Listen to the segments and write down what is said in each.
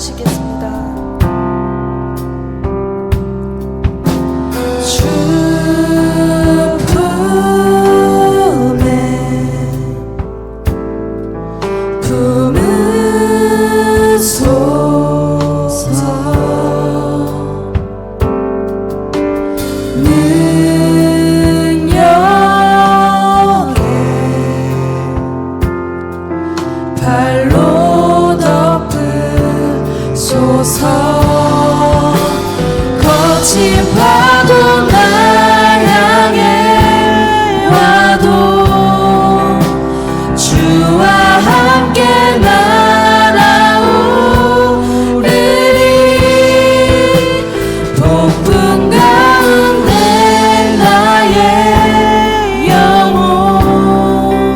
찬양하시겠습니다. 발로 덮으소서. 거친 파도 날 향해 와도 주와 함께 날아오르리. 폭풍 가운데 나의 영혼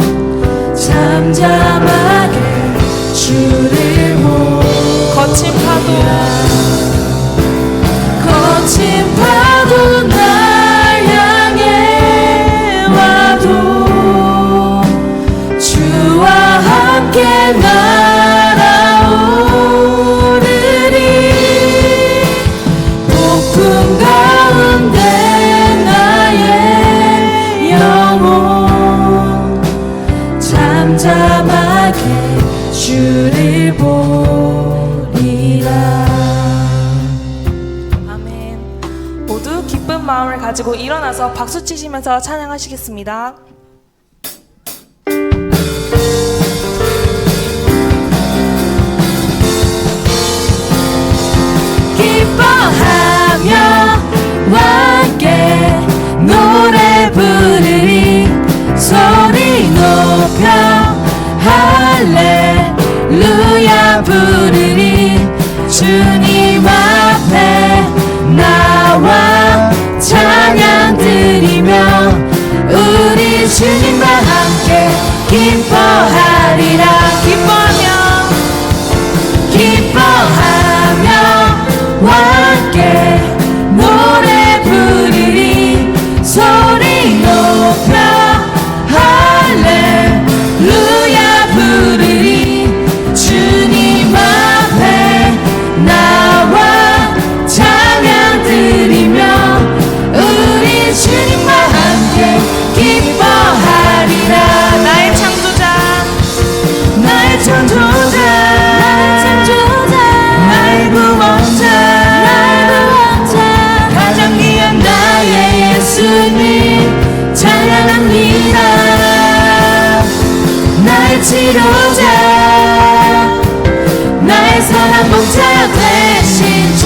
잠잠하게 주를 거친 파도 날 향해 와도 주와 함께 날아오르리. 폭풍 가운데 나의 영혼 잠잠하게 주를 보리라. 아멘. 모두 기쁜 마음을 가지고 일어나서 박수 치시면서 찬양하시겠습니다. 기뻐하며 함께 노래 부르리. 소리 높여 할렐루야 부르리. 주님 앞에 나와 찬양 드리며 우리 주님과 함께 기뻐하리라. 기뻐하며 함께 노래 부르리. 소리 높여 할렐루야 부르리. 주님 앞에 나와 찬양 드리며 우리 주님과 함께 기뻐하리라. 나의 창조자 나의 창조자 나의 구원자 가장 귀한 나의 예수님 찬양합니다. 나의 치료자 나의 선한 목자 되신 주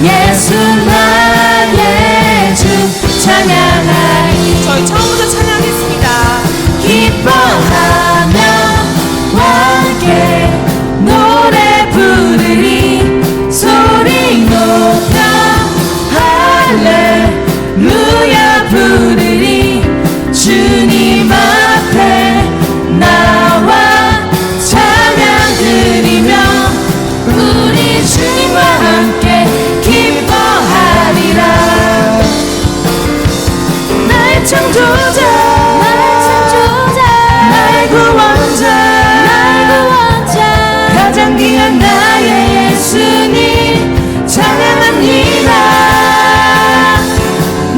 예수 나의 주 찬양하리. 저희 처음부터 찬양했습니다. 기뻐하며 함께 노래 부르리. 소리 높여 할렐루야 부르리. 주님 앞에 나와 찬양 드리며 우리 주님과 함께 기뻐하리라. 나의 창조자 나의 구원자 가장 귀한 나의 예수님 찬양합니다.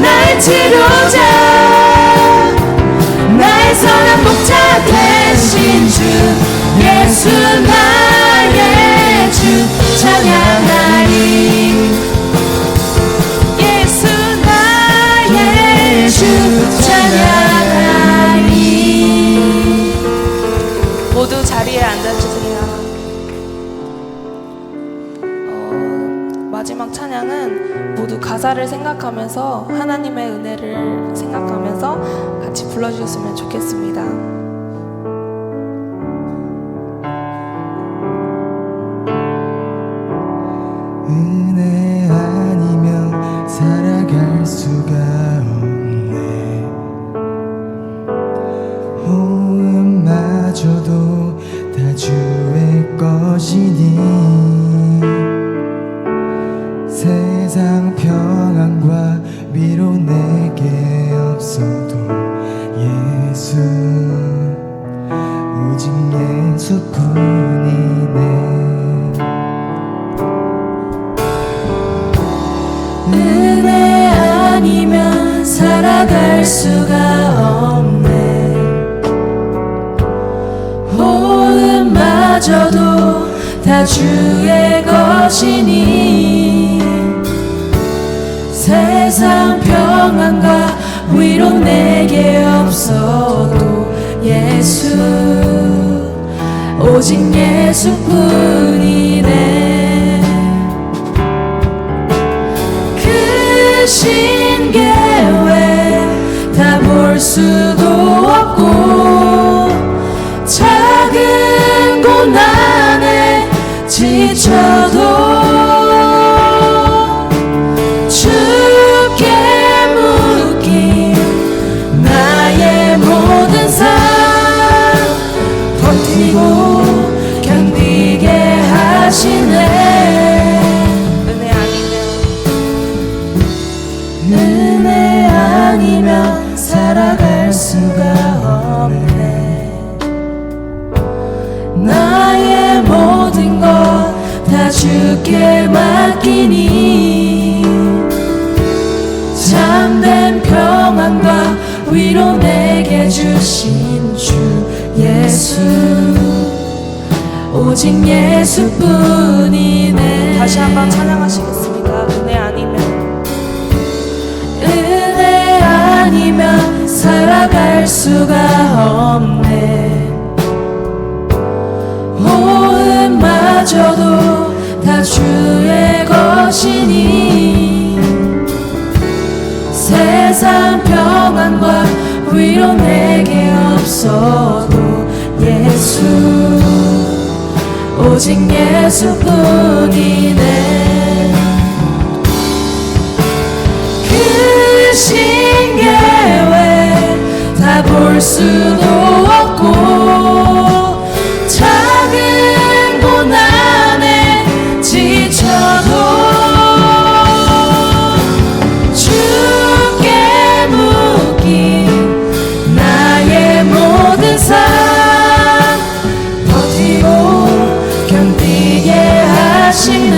나의 치료자 나의 선한 목자 되신 주 예수 나의 주 찬양하리. 예수 나의 주 찬양하리. 모두 자리에 앉아주세요. 마지막 찬양은 모두 가사를 생각하면서 하나님의 은혜를 생각하면서 같이 불러주셨으면 좋겠습니다. 은혜 아니면 살아갈 수가 없네. 호흡마저도 다 주의 것이니 세상 평안과 위로 내게 없어도 예수 오직 예수뿐이네. 살아갈 수가 없네. 호흡마저도 다 주의 것이니 세상 평안과 위로 내게 없어도 예수, 오직 예수뿐이네. 크신 계획 다 볼 수도 없고 작은 고난에 지쳐도 주께 묶인 나의 모든 삶 버티고 견디게 하시네. 은혜 아니면 은혜 아니면 살아갈 수가 없네. 나의 모든 것 다 주께 맡기니 참된 평안과 위로 내게 주신 주 예수, 오직 예수뿐이네. 다시 한번 찬양하시겠습니다. 은혜 아니면 은혜 아니면 살아갈 수가 없네. 호흡마저도 다 주의 것이니 세상 평안과 위로 내게 없어도 예수, 오직 예수뿐이네. 크신 계획 다 볼 수도 없고 작은 고난에 지쳐도 주께 묶인 나의 모든 삶 버티고 견디게 하시네.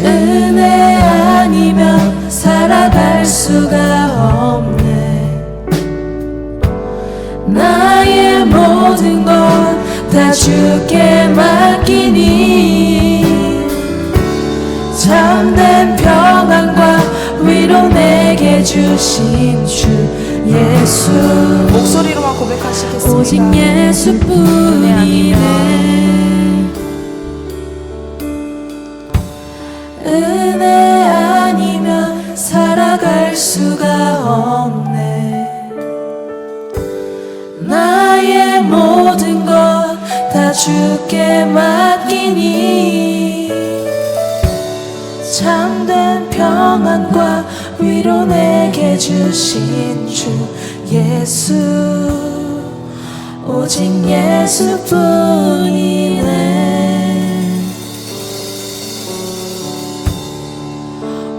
은혜 아니면 살아갈 수가 없네. 나의 모든 것 다 주께 맡기니 참된 평안과 위로 내게 주신 주 예수, 목소리로만 고백하시겠습니다. 오직 예수뿐이네. 은혜 아니면 살아갈 수가 없네. 나의 모든 것 다 주께 맡기니 참된 평안과 위로 내게 주신 주 예수, 오직 예수뿐이네.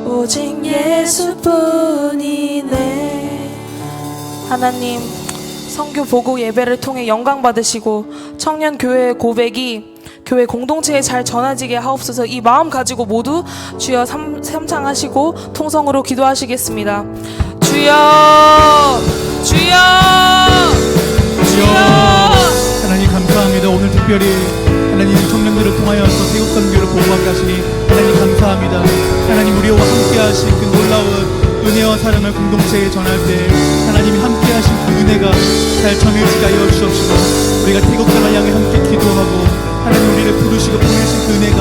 오직 예수뿐이네. 하나님, 선교 보고 예배를 통해 영광 받으시고 청년 교회의 고백이 교회 공동체에 잘 전해지게 하옵소서. 이 마음 가지고 모두 주여 삼창하시고 통성으로 기도하시겠습니다. 주여, 주여, 주여. 하나님 감사합니다. 오늘 특별히 하나님 청년들을 통하여서 태국 선교를 보호하게 하시니 하나님 감사합니다. 하나님 우리와 함께 하신 그 놀라운 은혜와 사랑을 공동체에 전할 때 하나님이 함께 하신 그 은혜가 잘 전해지게 하여 주옵시고 우리가 태국 나라를 향해 함께 기도하고 하나님 우리를 부르시고 보내신 그 은혜가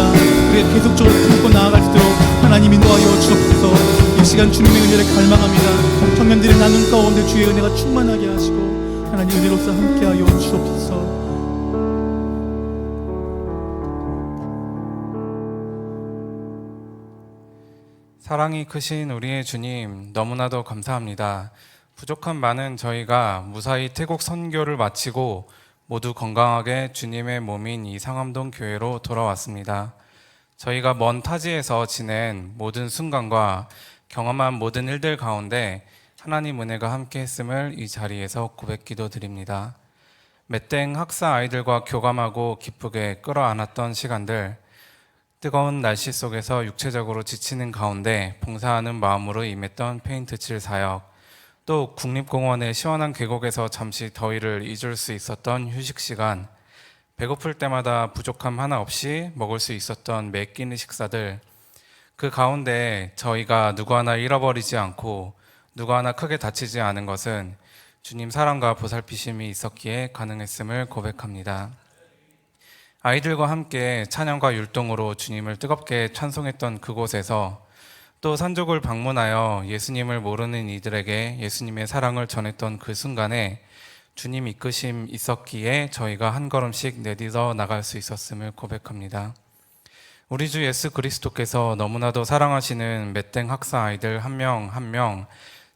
우리가 계속적으로 품고 나아갈 수 있도록 하나님 인도하여 주옵소서. 이 시간 주님의 은혜를 갈망합니다. 청년들의 나눔 가운데 주의 은혜가 충만하게 하시고 하나님 은혜로서 함께하여 주옵소서. 사랑이 크신 우리의 주님, 너무나도 감사합니다. 부족한 많은 저희가 무사히 태국 선교를 마치고 모두 건강하게 주님의 몸인 이 상암동 교회로 돌아왔습니다. 저희가 먼 타지에서 지낸 모든 순간과 경험한 모든 일들 가운데 하나님 은혜가 함께 했음을 이 자리에서 고백기도 드립니다. 맷땡 학사 아이들과 교감하고 기쁘게 끌어안았던 시간들, 뜨거운 날씨 속에서 육체적으로 지치는 가운데 봉사하는 마음으로 임했던 페인트 칠 사역, 또 국립공원의 시원한 계곡에서 잠시 더위를 잊을 수 있었던 휴식 시간, 배고플 때마다 부족함 하나 없이 먹을 수 있었던 매 끼니 식사들, 그 가운데 저희가 누구 하나 잃어버리지 않고 누구 하나 크게 다치지 않은 것은 주님 사랑과 보살피심이 있었기에 가능했음을 고백합니다. 아이들과 함께 찬양과 율동으로 주님을 뜨겁게 찬송했던 그곳에서 또 산족을 방문하여 예수님을 모르는 이들에게 예수님의 사랑을 전했던 그 순간에 주님 이끄심 있었기에 저희가 한 걸음씩 내딛어 나갈 수 있었음을 고백합니다. 우리 주 예수 그리스도께서 너무나도 사랑하시는 맷땡 학사 아이들 한 명 한 명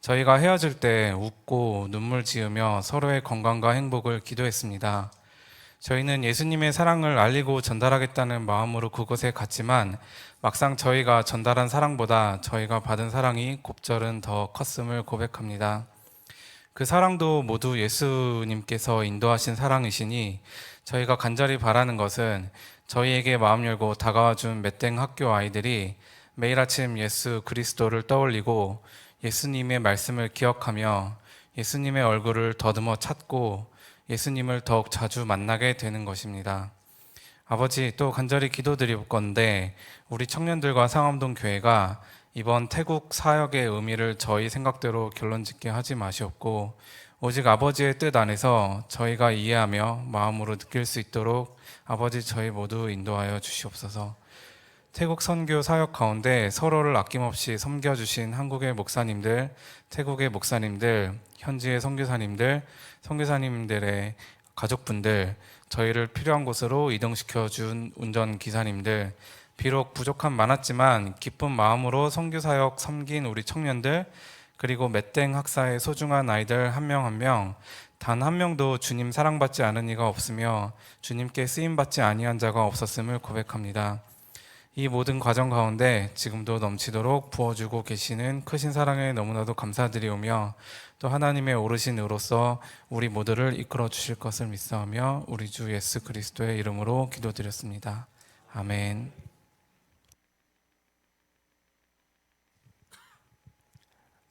저희가 헤어질 때 웃고 눈물 지으며 서로의 건강과 행복을 기도했습니다. 저희는 예수님의 사랑을 알리고 전달하겠다는 마음으로 그곳에 갔지만 막상 저희가 전달한 사랑보다 저희가 받은 사랑이 곱절은 더 컸음을 고백합니다. 그 사랑도 모두 예수님께서 인도하신 사랑이시니 저희가 간절히 바라는 것은 저희에게 마음 열고 다가와준 맷땡 학교 아이들이 매일 아침 예수 그리스도를 떠올리고 예수님의 말씀을 기억하며 예수님의 얼굴을 더듬어 찾고 예수님을 더욱 자주 만나게 되는 것입니다. 아버지, 또 간절히 기도드릴 건데 우리 청년들과 상암동 교회가 이번 태국 사역의 의미를 저희 생각대로 결론짓게 하지 마시옵고 오직 아버지의 뜻 안에서 저희가 이해하며 마음으로 느낄 수 있도록 아버지 저희 모두 인도하여 주시옵소서. 태국 선교 사역 가운데 서로를 아낌없이 섬겨주신 한국의 목사님들, 태국의 목사님들, 현지의 선교사님들, 선교사님들의 가족분들, 저희를 필요한 곳으로 이동시켜준 운전기사님들, 비록 부족함 많았지만 기쁜 마음으로 선교사역 섬긴 우리 청년들, 그리고 맷땡 학사의 소중한 아이들 한 명 한 명, 단 한 명도 주님 사랑받지 않은 이가 없으며 주님께 쓰임받지 아니한 자가 없었음을 고백합니다. 이 모든 과정 가운데 지금도 넘치도록 부어주고 계시는 크신 사랑에 너무나도 감사드리오며 또 하나님의 오르신 의로서 우리 모두를 이끌어 주실 것을 믿사오며 우리 주 예수 그리스도의 이름으로 기도드렸습니다. 아멘.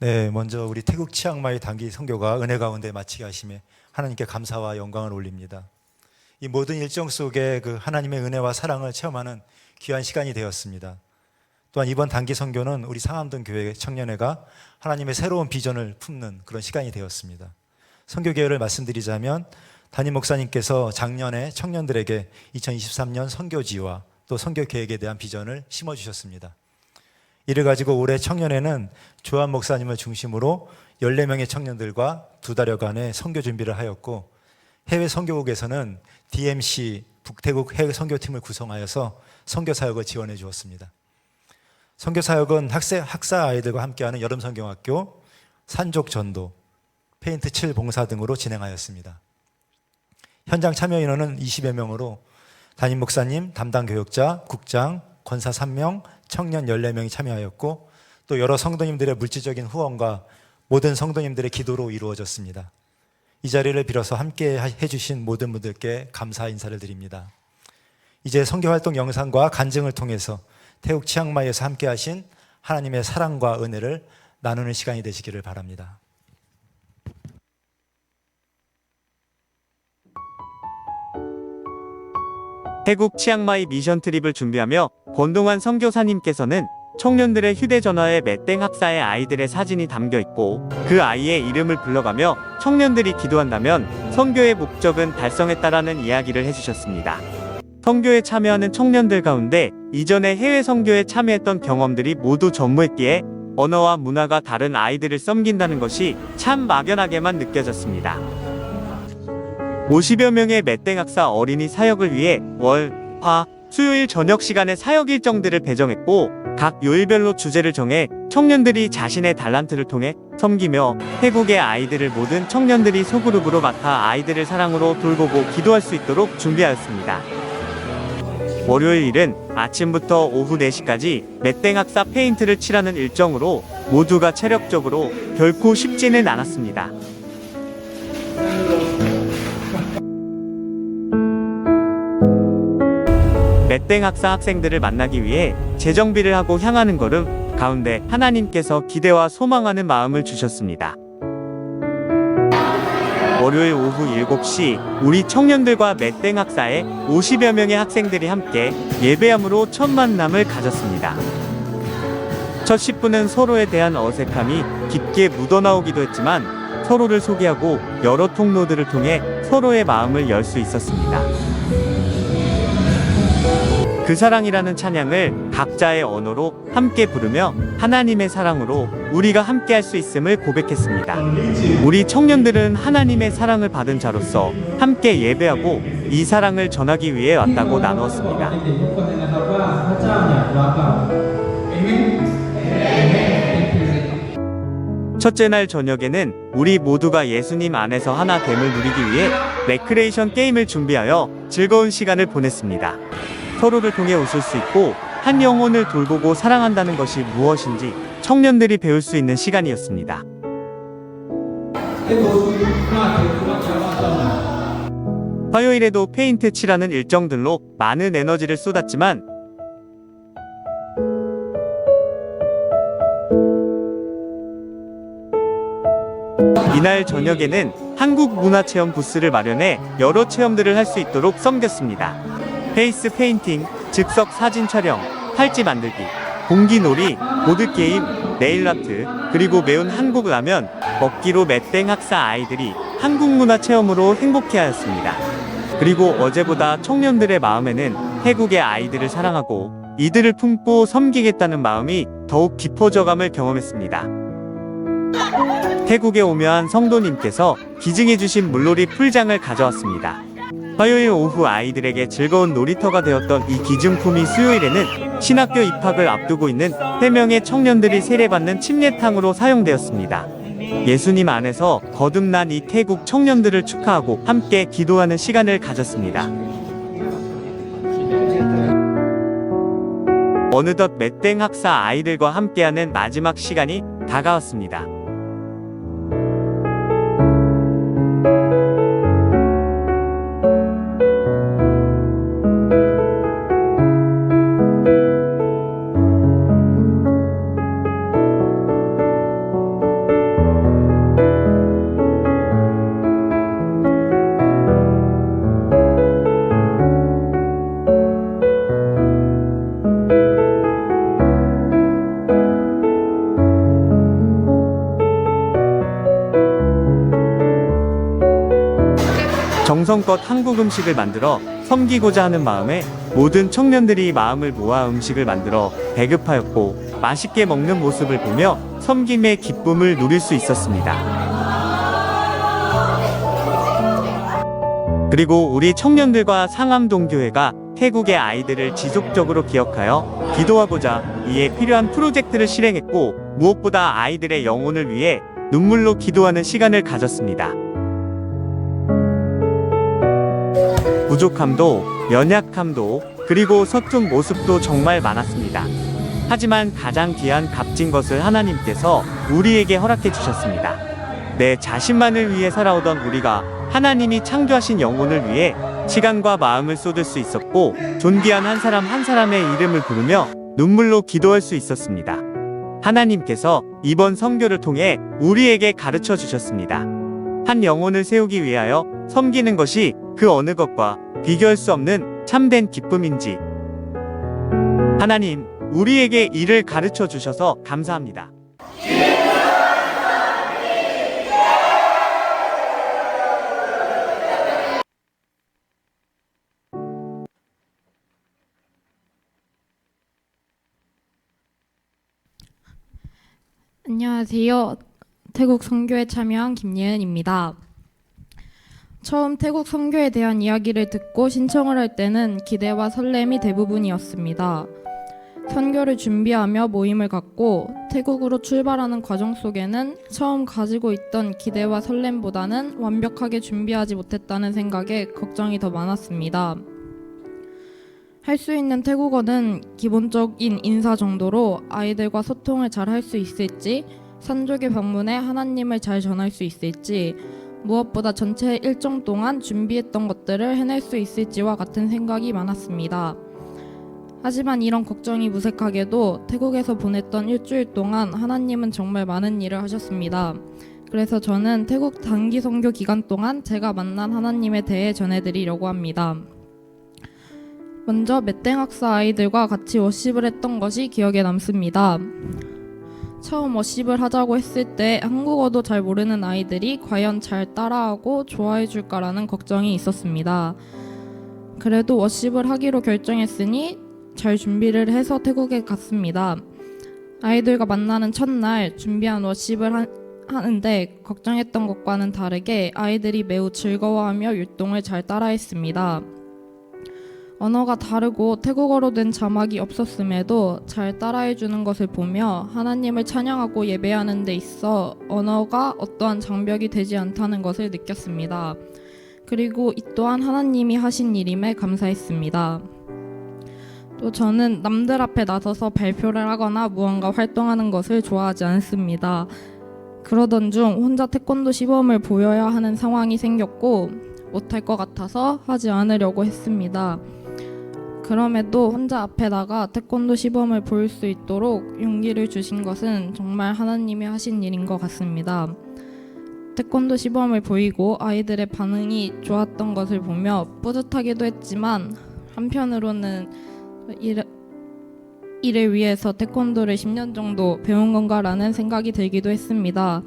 네, 먼저 우리 태국 치앙마이 단기 선교가 은혜 가운데 마치게 하심에 하나님께 감사와 영광을 올립니다. 이 모든 일정 속에 그 하나님의 은혜와 사랑을 체험하는 귀한 시간이 되었습니다. 또한 이번 단기 선교는 우리 상암동 교회 청년회가 하나님의 새로운 비전을 품는 그런 시간이 되었습니다. 선교 계획을 말씀드리자면 담임 목사님께서 작년에 청년들에게 2023년 선교지와 또 선교 계획에 대한 비전을 심어주셨습니다. 이를 가지고 올해 청년회는 조한 목사님을 중심으로 14명의 청년들과 2달여간의 선교 준비를 하였고 해외 선교국에서는 DMC 북태국 해외 선교팀을 구성하여서 선교 사역을 지원해 주었습니다. 선교 사역은 학사 아이들과 함께하는 여름 성경학교, 산족 전도, 페인트 칠 봉사 등으로 진행하였습니다. 현장 참여 인원은 20여 명으로 담임 목사님, 담당 교역자, 국장, 권사 3명, 청년 14명이 참여하였고 또 여러 성도님들의 물질적인 후원과 모든 성도님들의 기도로 이루어졌습니다. 이 자리를 빌어서 함께 해주신 모든 분들께 감사 인사를 드립니다. 이제 선교활동 영상과 간증을 통해서 태국 치앙마이에서 함께 하신 하나님의 사랑과 은혜를 나누는 시간이 되시기를 바랍니다. 태국 치앙마이 미션 트립을 준비하며 권동환 선교사님께서는 청년들의 휴대전화에 맷땡 학사의 아이들의 사진이 담겨있고 그 아이의 이름을 불러가며 청년들이 기도한다면 선교의 목적은 달성했다라는 이야기를 해주셨습니다. 선교에 참여하는 청년들 가운데 이전에 해외 선교에 참여했던 경험들이 모두 전무했기에 언어와 문화가 다른 아이들을 섬긴다는 것이 참 막연하게만 느껴졌습니다. 50여 명의 맷땡 학사 어린이 사역을 위해 월, 화, 수요일 저녁 시간에 사역 일정들을 배정했고 각 요일별로 주제를 정해 청년들이 자신의 달란트를 통해 섬기며 태국의 아이들을 모든 청년들이 소그룹으로 맡아 아이들을 사랑으로 돌보고 기도할 수 있도록 준비하였습니다. 월요일은 아침부터 오후 4시까지 맷땡 학사 페인트를 칠하는 일정으로 모두가 체력적으로 결코 쉽지는 않았습니다. 맷땡 학사 학생들을 만나기 위해 재정비를 하고 향하는 걸음 가운데 하나님께서 기대와 소망하는 마음을 주셨습니다. 월요일 오후 7시 우리 청년들과 맷땡 학사의 50여 명의 학생들이 함께 예배함으로 첫 만남을 가졌습니다. 첫 10분은 서로에 대한 어색함이 깊게 묻어나오기도 했지만 서로를 소개하고 여러 통로들을 통해 서로의 마음을 열 수 있었습니다. 그 사랑이라는 찬양을 각자의 언어로 함께 부르며 하나님의 사랑으로 우리가 함께 할 수 있음을 고백했습니다. 우리 청년들은 하나님의 사랑을 받은 자로서 함께 예배하고 이 사랑을 전하기 위해 왔다고 나누었습니다. 첫째 날 저녁에는 우리 모두가 예수님 안에서 하나 됨을 누리기 위해 레크레이션 게임을 준비하여 즐거운 시간을 보냈습니다. 서로를 통해 웃을 수 있고 한 영혼을 돌보고 사랑한다는 것이 무엇인지 청년들이 배울 수 있는 시간이었습니다. 화요일에도 페인트 칠하는 일정 등로 많은 에너지를 쏟았지만 이날 저녁에는 한국문화체험 부스를 마련해 여러 체험들을 할 수 있도록 섬겼습니다. 페이스 페인팅, 즉석 사진 촬영, 팔찌 만들기, 공기놀이, 보드게임, 네일아트, 그리고 매운 한국 라면, 먹기로 맷땡 학사 아이들이 한국문화체험으로 행복해하였습니다. 그리고 어제보다 청년들의 마음에는 태국의 아이들을 사랑하고 이들을 품고 섬기겠다는 마음이 더욱 깊어져감을 경험했습니다. 태국에 오면 성도님께서 기증해주신 물놀이 풀장을 가져왔습니다. 화요일 오후 아이들에게 즐거운 놀이터가 되었던 이 기증품이 수요일에는 신학교 입학을 앞두고 있는 3명의 청년들이 세례받는 침례탕으로 사용되었습니다. 예수님 안에서 거듭난 이 태국 청년들을 축하하고 함께 기도하는 시간을 가졌습니다. 어느덧 맷땡 학사 아이들과 함께하는 마지막 시간이 다가왔습니다. 정성껏 한국 음식을 만들어 섬기고자 하는 마음에 모든 청년들이 마음을 모아 음식을 만들어 배급하였고 맛있게 먹는 모습을 보며 섬김의 기쁨을 누릴 수 있었습니다. 그리고 우리 청년들과 상암동교회가 태국의 아이들을 지속적으로 기억하여 기도하고자 이에 필요한 프로젝트를 실행했고 무엇보다 아이들의 영혼을 위해 눈물로 기도하는 시간을 가졌습니다. 부족함도 연약함도 그리고 서툰 모습도 정말 많았습니다. 하지만 가장 귀한 값진 것을 하나님께서 우리에게 허락해 주셨습니다. 내 자신만을 위해 살아오던 우리가 하나님이 창조하신 영혼을 위해 시간과 마음을 쏟을 수 있었고 존귀한 한 사람 한 사람의 이름을 부르며 눈물로 기도할 수 있었습니다. 하나님께서 이번 선교를 통해 우리에게 가르쳐 주셨습니다. 한 영혼을 세우기 위하여 섬기는 것이 그 어느 것과 비교할 수 없는 참된 기쁨인지 하나님, 우리에게 이를 가르쳐 주셔서 감사합니다. 안녕하세요. 태국 선교에 참여한 김예은입니다. 처음 태국 선교에 대한 이야기를 듣고 신청을 할 때는 기대와 설렘이 대부분이었습니다. 선교를 준비하며 모임을 갖고 태국으로 출발하는 과정 속에는 처음 가지고 있던 기대와 설렘보다는 완벽하게 준비하지 못했다는 생각에 걱정이 더 많았습니다. 할 수 있는 태국어는 기본적인 인사 정도로 아이들과 소통을 잘 할 수 있을지, 산족의 방문에 하나님을 잘 전할 수 있을지, 무엇보다 전체 일정 동안 준비했던 것들을 해낼 수 있을지와 같은 생각이 많았습니다. 하지만 이런 걱정이 무색하게도 태국에서 보냈던 일주일 동안 하나님은 정말 많은 일을 하셨습니다. 그래서 저는 태국 단기 선교 기간 동안 제가 만난 하나님에 대해 전해드리려고 합니다. 먼저 맷땡 학사 아이들과 같이 워십을 했던 것이 기억에 남습니다. 처음 워십을 하자고 했을 때 한국어도 잘 모르는 아이들이 과연 잘 따라하고 좋아해 줄까라는 걱정이 있었습니다. 그래도 워십을 하기로 결정했으니 잘 준비를 해서 태국에 갔습니다. 아이들과 만나는 첫날 준비한 워십을 하는데 걱정했던 것과는 다르게 아이들이 매우 즐거워하며 율동을 잘 따라했습니다. 언어가 다르고 태국어로 된 자막이 없었음에도 잘 따라해주는 것을 보며 하나님을 찬양하고 예배하는 데 있어 언어가 어떠한 장벽이 되지 않다는 것을 느꼈습니다. 그리고 이 또한 하나님이 하신 일임에 감사했습니다. 또 저는 남들 앞에 나서서 발표를 하거나 무언가 활동하는 것을 좋아하지 않습니다. 그러던 중 혼자 태권도 시범을 보여야 하는 상황이 생겼고 못할 것 같아서 하지 않으려고 했습니다. 그럼에도 혼자 앞에 나가 태권도 시범을 보일 수 있도록 용기를 주신 것은 정말 하나님이 하신 일인 것 같습니다. 태권도 시범을 보이고 아이들의 반응이 좋았던 것을 보며 뿌듯하기도 했지만 한편으로는 이를 위해서 태권도를 10년 정도 배운 건가라는 생각이 들기도 했습니다.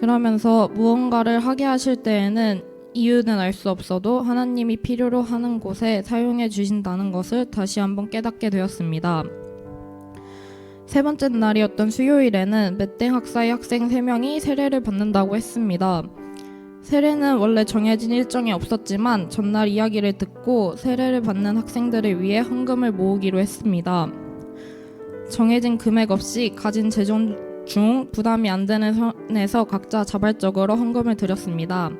그러면서 무언가를 하게 하실 때에는 이유는 알 수 없어도 하나님이 필요로 하는 곳에 사용해 주신다는 것을 다시 한번 깨닫게 되었습니다. 세 번째 날이었던 수요일에는 맷땡 학사의 학생 3명이 세례를 받는다고 했습니다. 세례는 원래 정해진 일정이 없었지만 전날 이야기를 듣고 세례를 받는 학생들을 위해 헌금을 모으기로 했습니다. 정해진 금액 없이 가진 재정 중 부담이 안 되는 선에서 각자 자발적으로 헌금을 드렸습니다.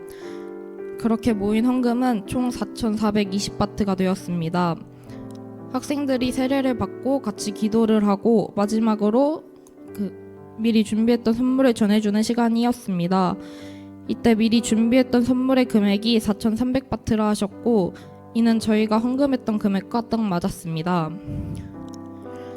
그렇게 모인 헌금은 총 4,420바트가 되었습니다. 학생들이 세례를 받고 같이 기도를 하고 마지막으로 미리 준비했던 선물을 전해주는 시간이었습니다. 이때 미리 준비했던 선물의 금액이 4,300바트라 하셨고 이는 저희가 헌금했던 금액과 딱 맞았습니다.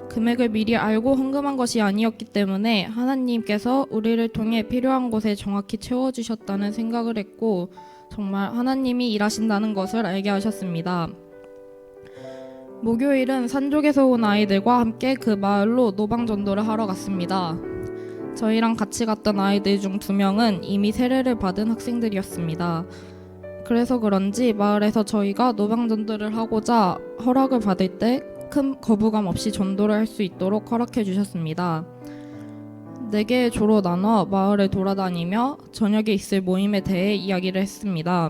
금액을 미리 알고 헌금한 것이 아니었기 때문에 하나님께서 우리를 통해 필요한 곳에 정확히 채워주셨다는 생각을 했고 정말 하나님이 일하신다는 것을 알게 하셨습니다. 목요일은 산족에서 온 아이들과 함께 그 마을로 노방전도를 하러 갔습니다. 저희랑 같이 갔던 아이들 중 2명은 이미 세례를 받은 학생들이었습니다. 그래서 그런지 마을에서 저희가 노방전도를 하고자 허락을 받을 때 큰 거부감 없이 전도를 할 수 있도록 허락해 주셨습니다. 4개의 조로 나눠 마을을 돌아다니며 저녁에 있을 모임에 대해 이야기를 했습니다.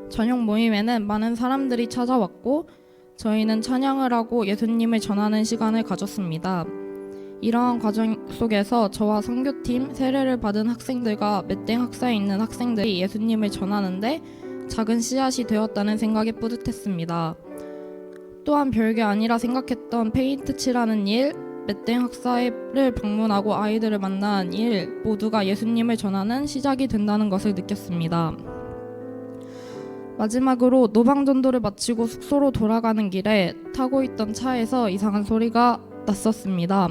저녁 모임에는 많은 사람들이 찾아왔고 저희는 찬양을 하고 예수님을 전하는 시간을 가졌습니다. 이러한 과정 속에서 저와 선교팀 세례를 받은 학생들과 맷땡 학사에 있는 학생들이 예수님을 전하는데 작은 씨앗이 되었다는 생각에 뿌듯했습니다. 또한 별게 아니라 생각했던 페인트 칠하는 일, 맷땡 학사를 방문하고 아이들을 만나는 일 모두가 예수님을 전하는 시작이 된다는 것을 느꼈습니다. 마지막으로 노방전도를 마치고 숙소로 돌아가는 길에 타고 있던 차에서 이상한 소리가 났었습니다.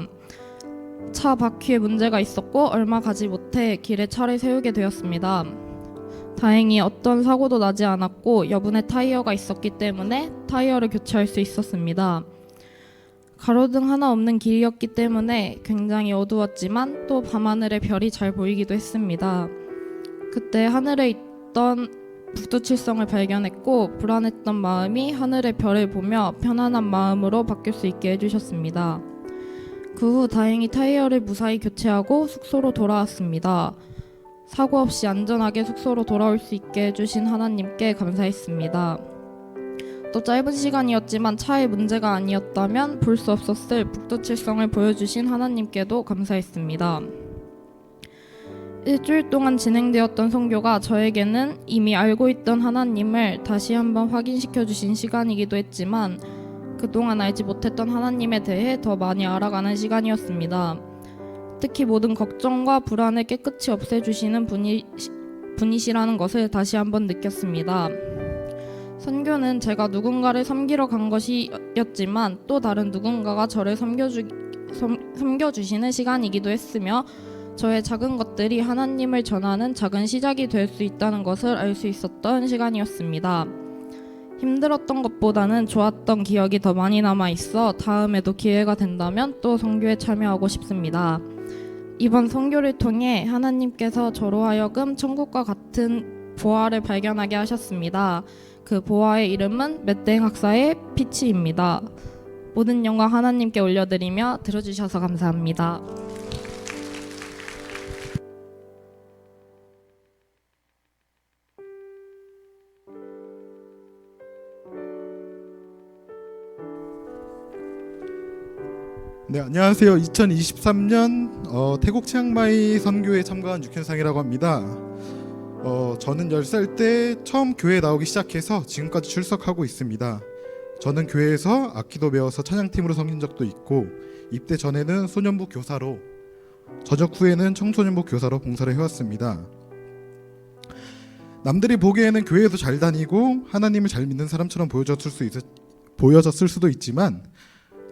차 바퀴에 문제가 있었고 얼마 가지 못해 길에 차를 세우게 되었습니다. 다행히 어떤 사고도 나지 않았고 여분의 타이어가 있었기 때문에 타이어를 교체할 수 있었습니다. 가로등 하나 없는 길이었기 때문에 굉장히 어두웠지만 또 밤하늘에 별이 잘 보이기도 했습니다. 그때 하늘에 있던 북두칠성을 발견했고 불안했던 마음이 하늘의 별을 보며 편안한 마음으로 바뀔 수 있게 해주셨습니다. 그 후 다행히 타이어를 무사히 교체하고 숙소로 돌아왔습니다. 사고 없이 안전하게 숙소로 돌아올 수 있게 해주신 하나님께 감사했습니다. 또 짧은 시간이었지만 차에 문제가 아니었다면 볼 수 없었을 북두칠성을 보여주신 하나님께도 감사했습니다. 일주일 동안 진행되었던 선교가 저에게는 이미 알고 있던 하나님을 다시 한번 확인시켜 주신 시간이기도 했지만 그동안 알지 못했던 하나님에 대해 더 많이 알아가는 시간이었습니다. 특히 모든 걱정과 불안을 깨끗이 없애주시는 분이시라는 것을 다시 한번 느꼈습니다. 선교는 제가 누군가를 섬기러 간 것이었지만 또 다른 누군가가 저를 섬겨주시는 시간이기도 했으며 저의 작은 것들이 하나님을 전하는 작은 시작이 될 수 있다는 것을 알 수 있었던 시간이었습니다. 힘들었던 것보다는 좋았던 기억이 더 많이 남아 있어 다음에도 기회가 된다면 또 선교에 참여하고 싶습니다. 이번 선교를 통해 하나님께서 저로 하여금 천국과 같은 보화를 발견하게 하셨습니다. 그 보화의 이름은 맷땡 학사의 피치입니다. 모든 영광 하나님께 올려드리며 들어주셔서 감사합니다. 네, 안녕하세요. 2023년 태국 치앙마이 선교에 참가한 육현상이라고 합니다. 저는 10살 때 처음 교회에 나오기 시작해서 지금까지 출석하고 있습니다. 저는 교회에서 악기도 배워서 찬양팀으로 섬긴 적도 있고 입대 전에는 소년부 교사로, 전역 후에는 청소년부 교사로 봉사를 해왔습니다. 남들이 보기에는 교회에도 잘 다니고 하나님을 잘 믿는 사람처럼 보여졌을 수도 있지만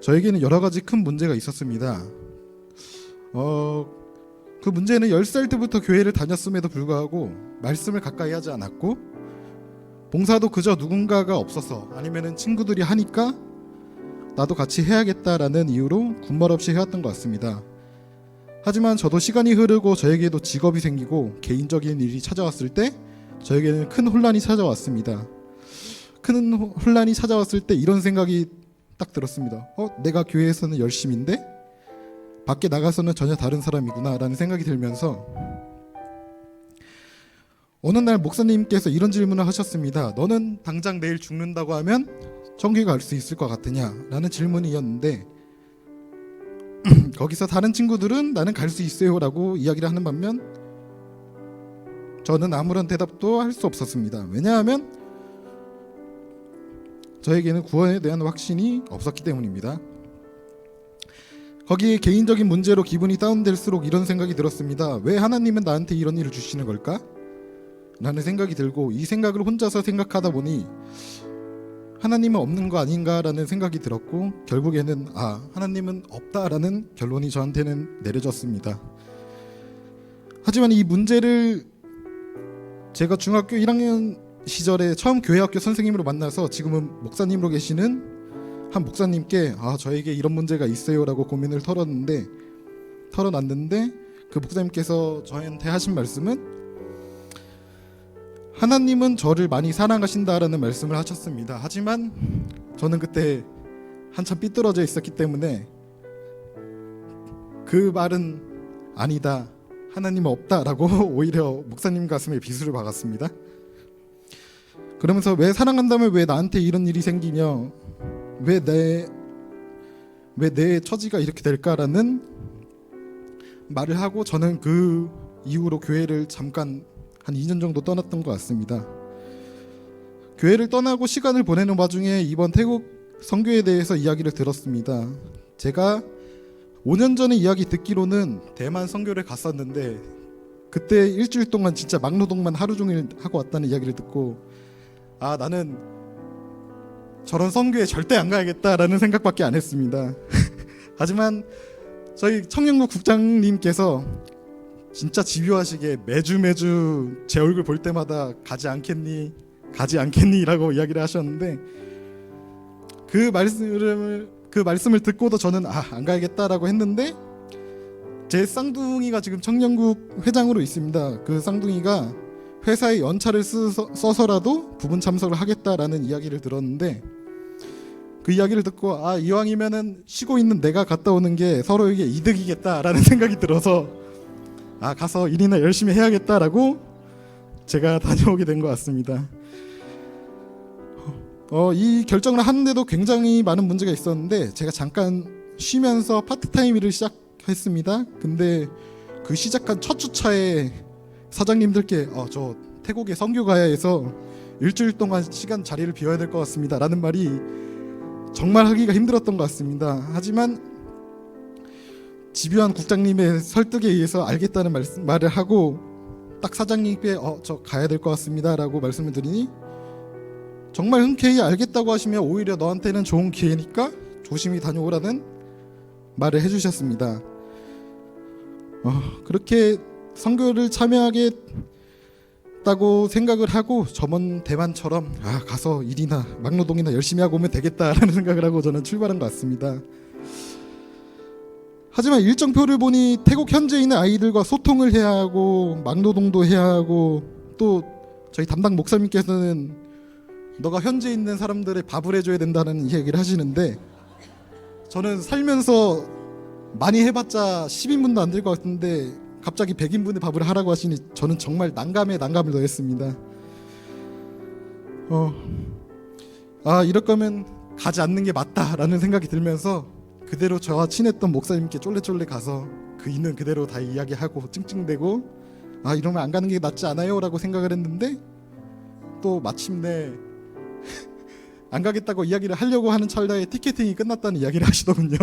저에게는 여러 가지 큰 문제가 있었습니다. 그 문제는 10살 때부터 교회를 다녔음에도 불구하고 말씀을 가까이 하지 않았고 봉사도 그저 누군가가 없어서 아니면은 친구들이 하니까 나도 같이 해야겠다라는 이유로 군말 없이 해왔던 것 같습니다. 하지만 저도 시간이 흐르고 저에게도 직업이 생기고 개인적인 일이 찾아왔을 때 저에게는 큰 혼란이 찾아왔습니다. 큰 혼란이 찾아왔을 때 이런 생각이 딱 들었습니다. 내가 교회에서는 열심인데 밖에 나가서는 전혀 다른 사람이구나 라는 생각이 들면서 어느 날 목사님께서 이런 질문을 하셨습니다. 너는 당장 내일 죽는다고 하면 천국에 갈 수 있을 것 같으냐? 라는 질문이었는데 거기서 다른 친구들은 나는 갈 수 있어요 라고 이야기를 하는 반면 저는 아무런 대답도 할 수 없었습니다. 왜냐하면 저에게는 구원에 대한 확신이 없었기 때문입니다. 거기에 개인적인 문제로 기분이 다운될수록 이런 생각이 들었습니다. 왜 하나님은 나한테 이런 일을 주시는 걸까? 라는 생각이 들고 이 생각을 혼자서 생각하다 보니 하나님은 없는 거 아닌가라는 생각이 들었고 결국에는 하나님은 없다라는 결론이 저한테는 내려졌습니다. 하지만 이 문제를 제가 중학교 1학년 시절에 처음 교회학교 선생님으로 만나서 지금은 목사님으로 계시는 한 목사님께 저에게 이런 문제가 있어요 라고 고민을 털어놨는데 그 목사님께서 저한테 하신 말씀은 하나님은 저를 많이 사랑하신다라는 말씀을 하셨습니다. 하지만 저는 그때 한참 삐뚤어져 있었기 때문에 그 말은 아니다, 하나님은 없다라고 오히려 목사님 가슴에 비수를 박았습니다. 그러면서 왜 사랑한다면 왜 나한테 이런 일이 생기며 왜 내 처지가 이렇게 될까라는 말을 하고 저는 그 이후로 교회를 잠깐 한 2년 정도 떠났던 것 같습니다. 교회를 떠나고 시간을 보내는 와중에 이번 태국 선교에 대해서 이야기를 들었습니다. 제가 5년 전에 이야기 듣기로는 대만 선교를 갔었는데 그때 일주일 동안 진짜 막노동만 하루 종일 하고 왔다는 이야기를 듣고 나는 저런 선교에 절대 안 가야겠다라는 생각밖에 안 했습니다. 하지만 저희 청년부 국장님께서 진짜 집요하시게 매주 제 얼굴 볼 때마다 가지 않겠니 라고 이야기를 하셨는데 그 말씀을 듣고도 저는 안 가야겠다라고 했는데 제 쌍둥이가 지금 청년국 회장으로 있습니다. 그 쌍둥이가 회사에 연차를 써서라도 부분 참석을 하겠다라는 이야기를 들었는데 그 이야기를 듣고 이왕이면은 쉬고 있는 내가 갔다 오는 게 서로에게 이득이겠다라는 생각이 들어서 가서 일이나 열심히 해야겠다라고 제가 다녀오게 된 것 같습니다. 이 결정을 하는데도 굉장히 많은 문제가 있었는데 제가 잠깐 쉬면서 파트타임 일을 시작했습니다. 근데 그 시작한 첫 주차에 사장님들께 저 태국에 선교 가야 해서 일주일 동안 시간 자리를 비워야 될 것 같습니다 라는 말이 정말 하기가 힘들었던 것 같습니다. 하지만 집요한 국장님의 설득에 의해서 알겠다는 말을 하고 딱 사장님께 저 가야 될 것 같습니다 라고 말씀을 드리니 정말 흔쾌히 알겠다고 하시며 오히려 너한테는 좋은 기회니까 조심히 다녀오라는 말을 해주셨습니다. 그렇게 선교를 참여하겠다고 생각을 하고 저번 대만처럼 가서 일이나 막노동이나 열심히 하고 오면 되겠다라는 생각을 하고 저는 출발한 것 같습니다. 하지만 일정표를 보니 태국 현지에 있는 아이들과 소통을 해야 하고 막노동도 해야 하고 또 저희 담당 목사님께서는 너가 현지에 있는 사람들의 밥을 해줘야 된다는 이야기를 하시는데 저는 살면서 많이 해봤자 10인분도 안 될 것 같은데 갑자기 100인분의 밥을 하라고 하시니 저는 정말 난감에 난감을 더했습니다. 이럴 거면 가지 않는 게 맞다라는 생각이 들면서 그대로 저와 친했던 목사님께 쫄래쫄래 가서 그 있는 그대로 다 이야기하고 찡찡대고 이러면 안 가는 게 낫지 않아요? 라고 생각을 했는데 또 마침내 안 가겠다고 이야기를 하려고 하는 찰나에 티켓팅이 끝났다는 이야기를 하시더군요.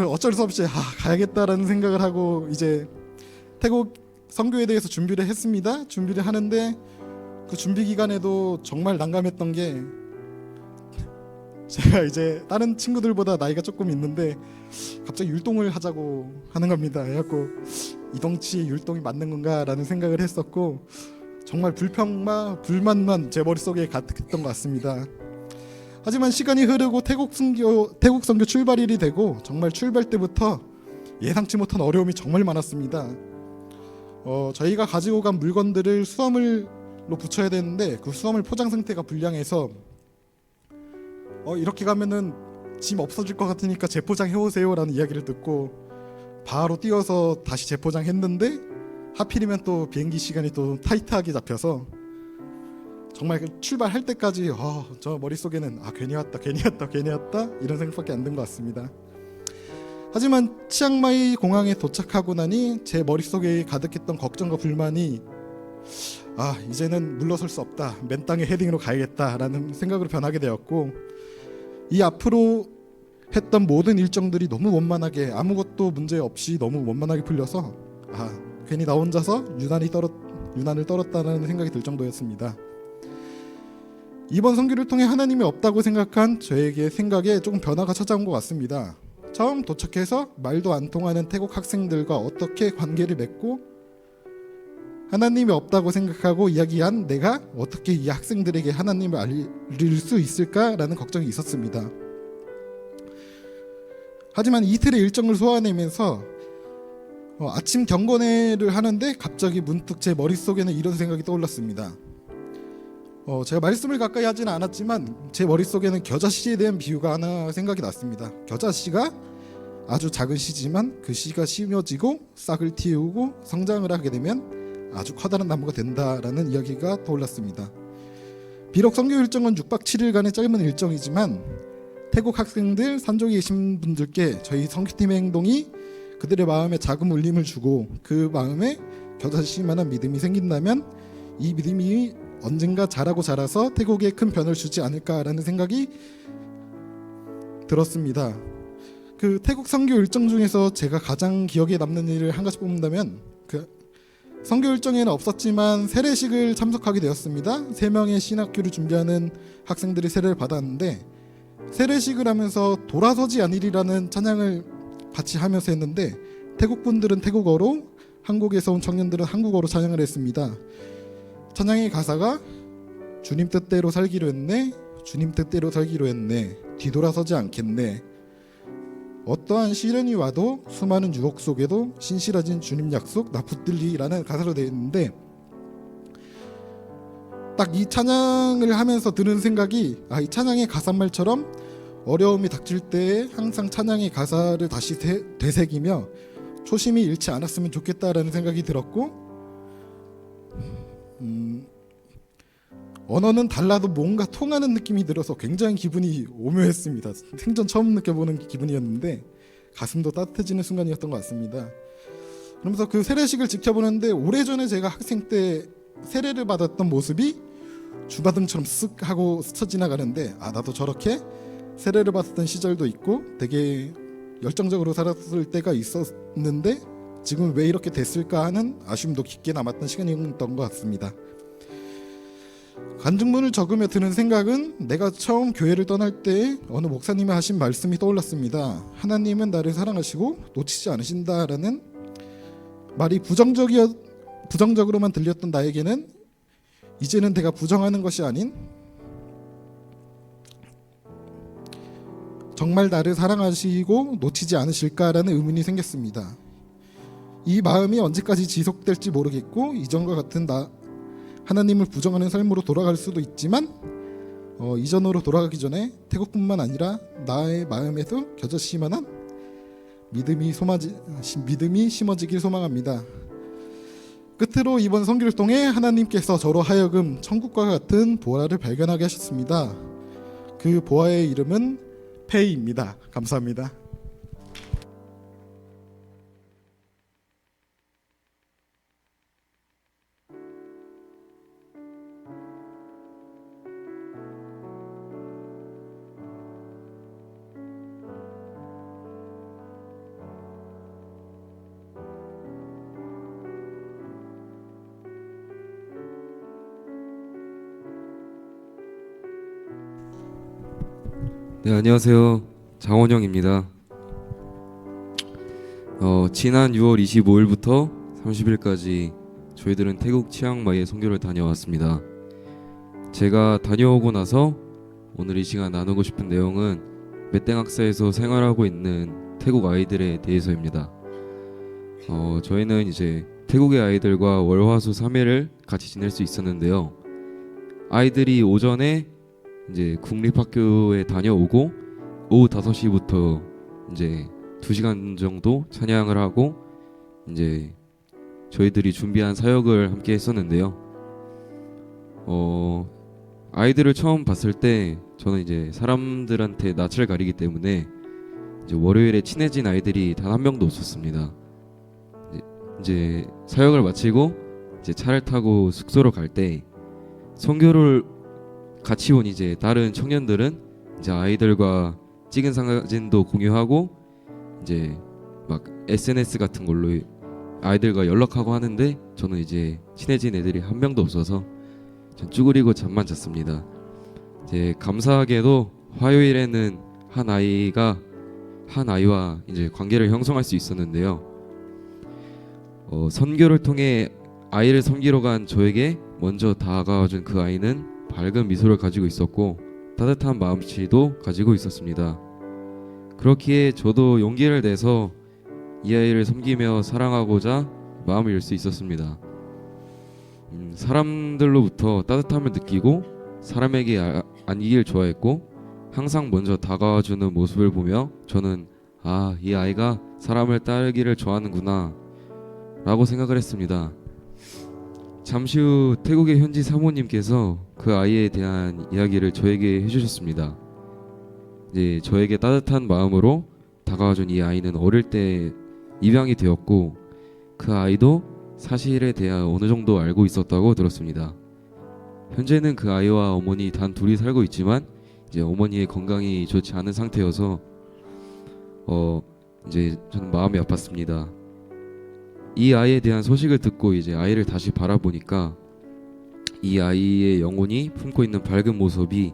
어쩔 수 없이 가야겠다라는 생각을 하고 이제 태국 선교에 대해서 준비를 했습니다. 준비를 하는데 그 준비 기간에도 정말 난감했던 게 제가 이제 다른 친구들보다 나이가 조금 있는데 갑자기 율동을 하자고 하는 겁니다. 그래갖고 이 덩치에 율동이 맞는 건가라는 생각을 했었고 정말 불만만 제 머릿속에 가득했던 것 같습니다. 하지만 시간이 흐르고 태국 선교 출발일이 되고 정말 출발 때부터 예상치 못한 어려움이 정말 많았습니다. 저희가 가지고 간 물건들을 수화물로 붙여야 되는데 그 수화물 포장 상태가 불량해서 이렇게 가면은 짐 없어질 것 같으니까 재포장 해오세요 라는 이야기를 듣고 바로 뛰어서 다시 재포장했는데 하필이면 또 비행기 시간이 또 타이트하게 잡혀서 정말 출발할 때까지 저 머릿속에는 괜히 왔다 이런 생각밖에 안 든 것 같습니다. 하지만 치앙마이 공항에 도착하고 나니 제 머릿속에 가득했던 걱정과 불만이 이제는 물러설 수 없다, 맨 땅에 헤딩으로 가야겠다라는 생각으로 변하게 되었고 이 앞으로 했던 모든 일정들이 너무 원만하게 아무것도 문제 없이 너무 원만하게 풀려서 괜히 나 혼자서 유난을 떨었다는 생각이 들 정도였습니다. 이번 선교를 통해 하나님이 없다고 생각한 저에게 생각에 조금 변화가 찾아온 것 같습니다. 처음 도착해서 말도 안 통하는 태국 학생들과 어떻게 관계를 맺고 하나님이 없다고 생각하고 이야기한 내가 어떻게 이 학생들에게 하나님을 알릴 수 있을까라는 걱정이 있었습니다. 하지만 이틀의 일정을 소화하면서 아침 경건회를 하는데 갑자기 문득 제 머릿속에는 이런 생각이 떠올랐습니다. 제가 말씀을 가까이 하지는 않았지만 제 머릿속에는 겨자씨에 대한 비유가 하나 생각이 났습니다. 겨자씨가 아주 작은 씨지만 그 씨가 심어지고 싹을 틔우고 성장을 하게 되면 아주 커다란 나무가 된다라는 이야기가 떠올랐습니다. 비록 선교 일정은 6박 7일간의 짧은 일정이지만 태국 학생들, 산족에 계신 분들께 저희 선교팀의 행동이 그들의 마음에 작은 울림을 주고 그 마음에 겨자씨만한 믿음이 생긴다면 이 믿음이 언젠가 자라서 태국에 큰 변화를 주지 않을까라는 생각이 들었습니다. 그 태국 선교 일정 중에서 제가 가장 기억에 남는 일을 한 가지 뽑는다면 선교 일정에는 없었지만 세례식을 참석하게 되었습니다. 3명의 신학교를 준비하는 학생들이 세례를 받았는데 세례식을 하면서 돌아서지 않으리라는 찬양을 같이 하면서 했는데 태국 분들은 태국어로, 한국에서 온 청년들은 한국어로 찬양을 했습니다. 찬양의 가사가 주님 뜻대로 살기로 했네, 주님 뜻대로 살기로 했네, 뒤돌아서지 않겠네, 어떠한 시련이 와도 수많은 유혹 속에도 신실하신 주님 약속 나 붙들리라는 가사로 되어 있는데 딱 이 찬양을 하면서 드는 생각이 이 찬양의 가사말처럼 어려움이 닥칠 때 항상 찬양의 가사를 다시 되새기며 초심이 잃지 않았으면 좋겠다라는 생각이 들었고 언어는 달라도 뭔가 통하는 느낌이 들어서 굉장히 기분이 오묘했습니다. 생전 처음 느껴보는 기분이었는데 가슴도 따뜻해지는 순간이었던 것 같습니다. 그러면서 그 세례식을 지켜보는데 오래전에 제가 학생 때 세례를 받았던 모습이 주바등처럼 쓱 하고 스쳐 지나가는데 나도 저렇게 세례를 받았던 시절도 있고 되게 열정적으로 살았을 때가 있었는데 지금 왜 이렇게 됐을까 하는 아쉬움도 깊게 남았던 시간이었던 것 같습니다. 간증문을 적으며 드는 생각은 내가 처음 교회를 떠날 때 어느 목사님이 하신 말씀이 떠올랐습니다. 하나님은 나를 사랑하시고 놓치지 않으신다라는 말이 부정적으로만 들렸던 나에게는 이제는 내가 부정하는 것이 아닌 정말 나를 사랑하시고 놓치지 않으실까라는 의문이 생겼습니다. 이 마음이 언제까지 지속될지 모르겠고 이전과 같은 하나님을 부정하는 삶으로 돌아갈 수도 있지만 이전으로 돌아가기 전에 태국뿐만 아니라 나의 마음에도 겨자씨만한 믿음이 심어지길 소망합니다. 끝으로 이번 선교를 통해 하나님께서 저로 하여금 천국과 같은 보화를 발견하게 하셨습니다. 그 보화의 이름은 페이입니다. 감사합니다. 네, 안녕하세요. 장원영입니다. 지난 6월 25일부터 30일까지 저희들은 태국 치앙마이에 선교를 다녀왔습니다. 제가 다녀오고 나서 오늘 이 시간 나누고 싶은 내용은 메땡학사에서 생활하고 있는 태국 아이들에 대해서입니다. 저희는 이제 태국의 아이들과 월화수 3일을 같이 지낼 수 있었는데요. 아이들이 오전에 이제 국립학교에 다녀오고 오후 5시부터 이제 2시간 정도 찬양을 하고 이제 저희들이 준비한 사역을 함께 했었는데요. 아이들을 처음 봤을 때 저는 이제 사람들한테 낯을 가리기 때문에 이제 월요일에 친해진 아이들이 단 한 명도 없었습니다. 이제 사역을 마치고 이제 차를 타고 숙소로 갈 때 선교를 같이 온 이제 다른 청년들은 이제 아이들과 찍은 사진도 공유하고 이제 막 SNS 같은 걸로 아이들과 연락하고 하는데 저는 이제 친해진 애들이 한 명도 없어서 전 쭈그리고 잠만 잤습니다. 이제 감사하게도 화요일에는 한 아이와 이제 관계를 형성할 수 있었는데요. 선교를 통해 아이를 섬기러 간 저에게 먼저 다가와준 그 아이는 밝은 미소를 가지고 있었고 따뜻한 마음씨도 가지고 있었습니다. 그렇기에 저도 용기를 내서 이 아이를 섬기며 사랑하고자 마음을 열 수 있었습니다. 사람들로부터 따뜻함을 느끼고 사람에게 안기길 좋아했고 항상 먼저 다가와주는 모습을 보며 저는 이 아이가 사람을 따르기를 좋아하는구나 라고 생각을 했습니다. 잠시 후 태국의 현지 사모님께서 그 아이에 대한 이야기를 저에게 해주셨습니다. 이제 저에게 따뜻한 마음으로 다가와준 이 아이는 어릴 때 입양이 되었고 그 아이도 사실에 대해 어느 정도 알고 있었다고 들었습니다. 현재는 그 아이와 어머니 단 둘이 살고 있지만 이제 어머니의 건강이 좋지 않은 상태여서 이제 저는 마음이 아팠습니다. 이 아이에 대한 소식을 듣고 이제 아이를 다시 바라보니까 이 아이의 영혼이 품고 있는 밝은 모습이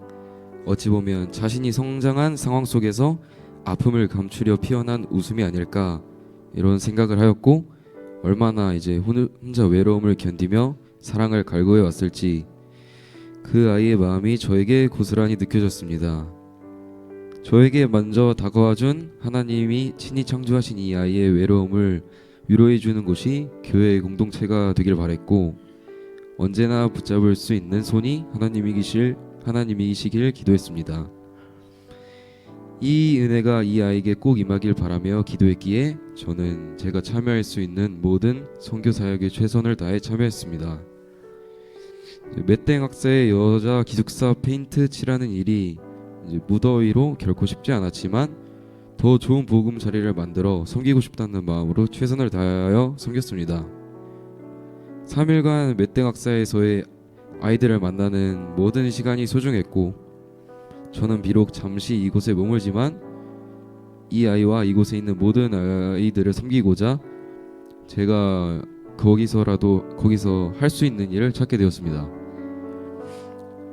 어찌 보면 자신이 성장한 상황 속에서 아픔을 감추려 피어난 웃음이 아닐까 이런 생각을 하였고 얼마나 이제 혼자 외로움을 견디며 사랑을 갈구해 왔을지 그 아이의 마음이 저에게 고스란히 느껴졌습니다. 저에게 먼저 다가와준 하나님이 친히 창조하신 이 아이의 외로움을 위로해주는 곳이 교회의 공동체가 되길 바랬고 언제나 붙잡을 수 있는 손이 하나님이시길 기도했습니다. 이 은혜가 이 아이에게 꼭 임하길 바라며 기도했기에 저는 제가 참여할 수 있는 모든 선교 사역에 최선을 다해 참여했습니다. 메땡학사의 여자 기숙사 페인트 칠하는 일이 무더위로 결코 쉽지 않았지만 더 좋은 복음 자리를 만들어 섬기고 싶다는 마음으로 최선을 다하여 섬겼습니다. 3일간 메땡학사에서의 아이들을 만나는 모든 시간이 소중했고 저는 비록 잠시 이곳에 머물지만 이 아이와 이곳에 있는 모든 아이들을 섬기고자 제가 거기서 할 수 있는 일을 찾게 되었습니다.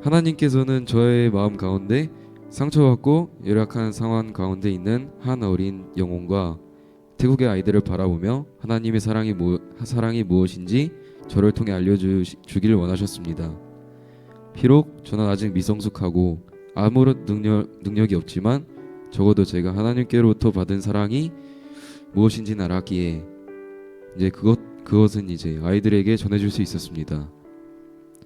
하나님께서는 저의 마음 가운데 상처받고 열악한 상황 가운데 있는 한 어린 영혼과 태국의 아이들을 바라보며 하나님의 사랑이 무엇인지 저를 통해 알려주기를 원하셨습니다. 비록 저는 아직 미성숙하고 아무런 능력이 없지만 적어도 제가 하나님께로부터 받은 사랑이 무엇인지는 알았기에 이제 그것은 이제 아이들에게 전해줄 수 있었습니다.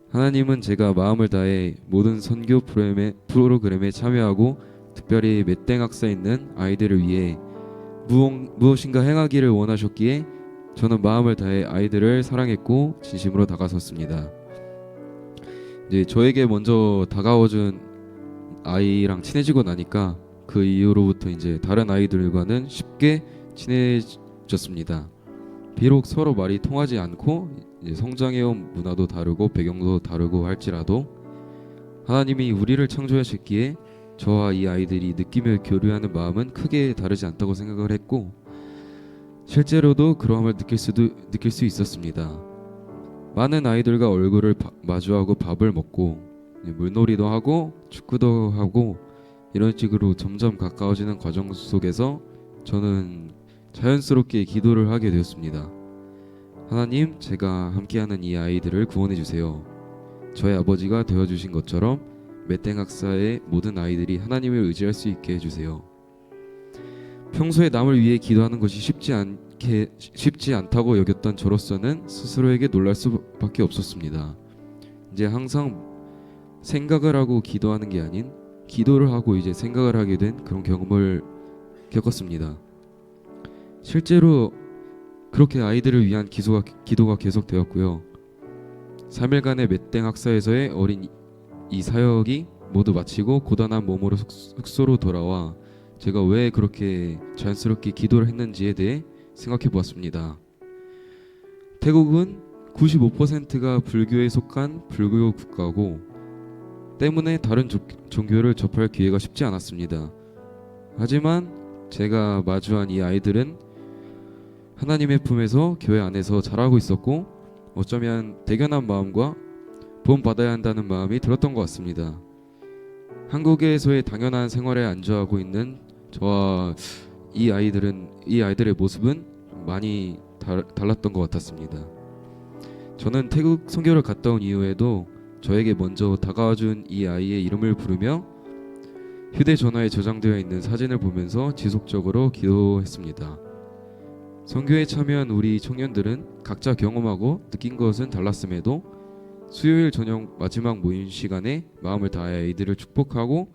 하나님은 제가 마음을 다해 모든 선교 프로그램에 참여하고 특별히 맷땡 학사에 있는 아이들을 위해 무엇인가 행하기를 원하셨기에 저는 마음을 다해 아이들을 사랑했고 진심으로 다가섰습니다. 이제 저에게 먼저 다가와준 아이랑 친해지고 나니까 그 이후로부터 이제 다른 아이들과는 쉽게 친해졌습니다. 비록 서로 말이 통하지 않고 이제 성장해온 문화도 다르고 배경도 다르고 할지라도 하나님이 우리를 창조하셨기에 저와 이 아이들이 느끼며 교류하는 마음은 크게 다르지 않다고 생각을 했고 실제로도 그러함을 느낄 수 있었습니다. 많은 아이들과 얼굴을 마주하고 밥을 먹고 물놀이도 하고 축구도 하고 이런 식으로 점점 가까워지는 과정 속에서 저는 자연스럽게 기도를 하게 되었습니다. 하나님, 제가 함께하는 이 아이들을 구원해 주세요. 저의 아버지가 되어주신 것처럼 맷땡 학사의 모든 아이들이 하나님을 의지할 수 있게 해주세요. 평소에 남을 위해 기도하는 것이 쉽지 않다고 여겼던 저로서는 스스로에게 놀랄 수밖에 없었습니다. 이제 항상 생각을 하고 기도하는 게 아닌 기도를 하고 이제 생각을 하게 된 그런 경험을 겪었습니다. 실제로 그렇게 아이들을 위한 기도가 계속되었고요. 3일간의 맷땡 학사에서의 어린 이 사역이 모두 마치고 고단한 몸으로 숙소로 돌아와 제가 왜 그렇게 자연스럽게 기도를 했는지에 대해 생각해 보았습니다. 태국은 95%가 불교에 속한 불교 국가고 때문에 다른 종교를 접할 기회가 쉽지 않았습니다. 하지만 제가 마주한 이 아이들은 하나님의 품에서 교회 안에서 자라고 있었고 어쩌면 대견한 마음과 본받아야 한다는 마음이 들었던 것 같습니다. 한국에서의 당연한 생활에 안주하고 있는 저와 이 아이들의 모습은 많이 달랐던 것 같았습니다. 저는 태국 선교를 갔다 온 이후에도 저에게 먼저 다가와준 이 아이의 이름을 부르며 휴대전화에 저장되어 있는 사진을 보면서 지속적으로 기도했습니다. 선교에 참여한 우리 청년들은 각자 경험하고 느낀 것은 달랐음에도 수요일 저녁 마지막 모임 시간에 마음을 다해 아이들을 축복하고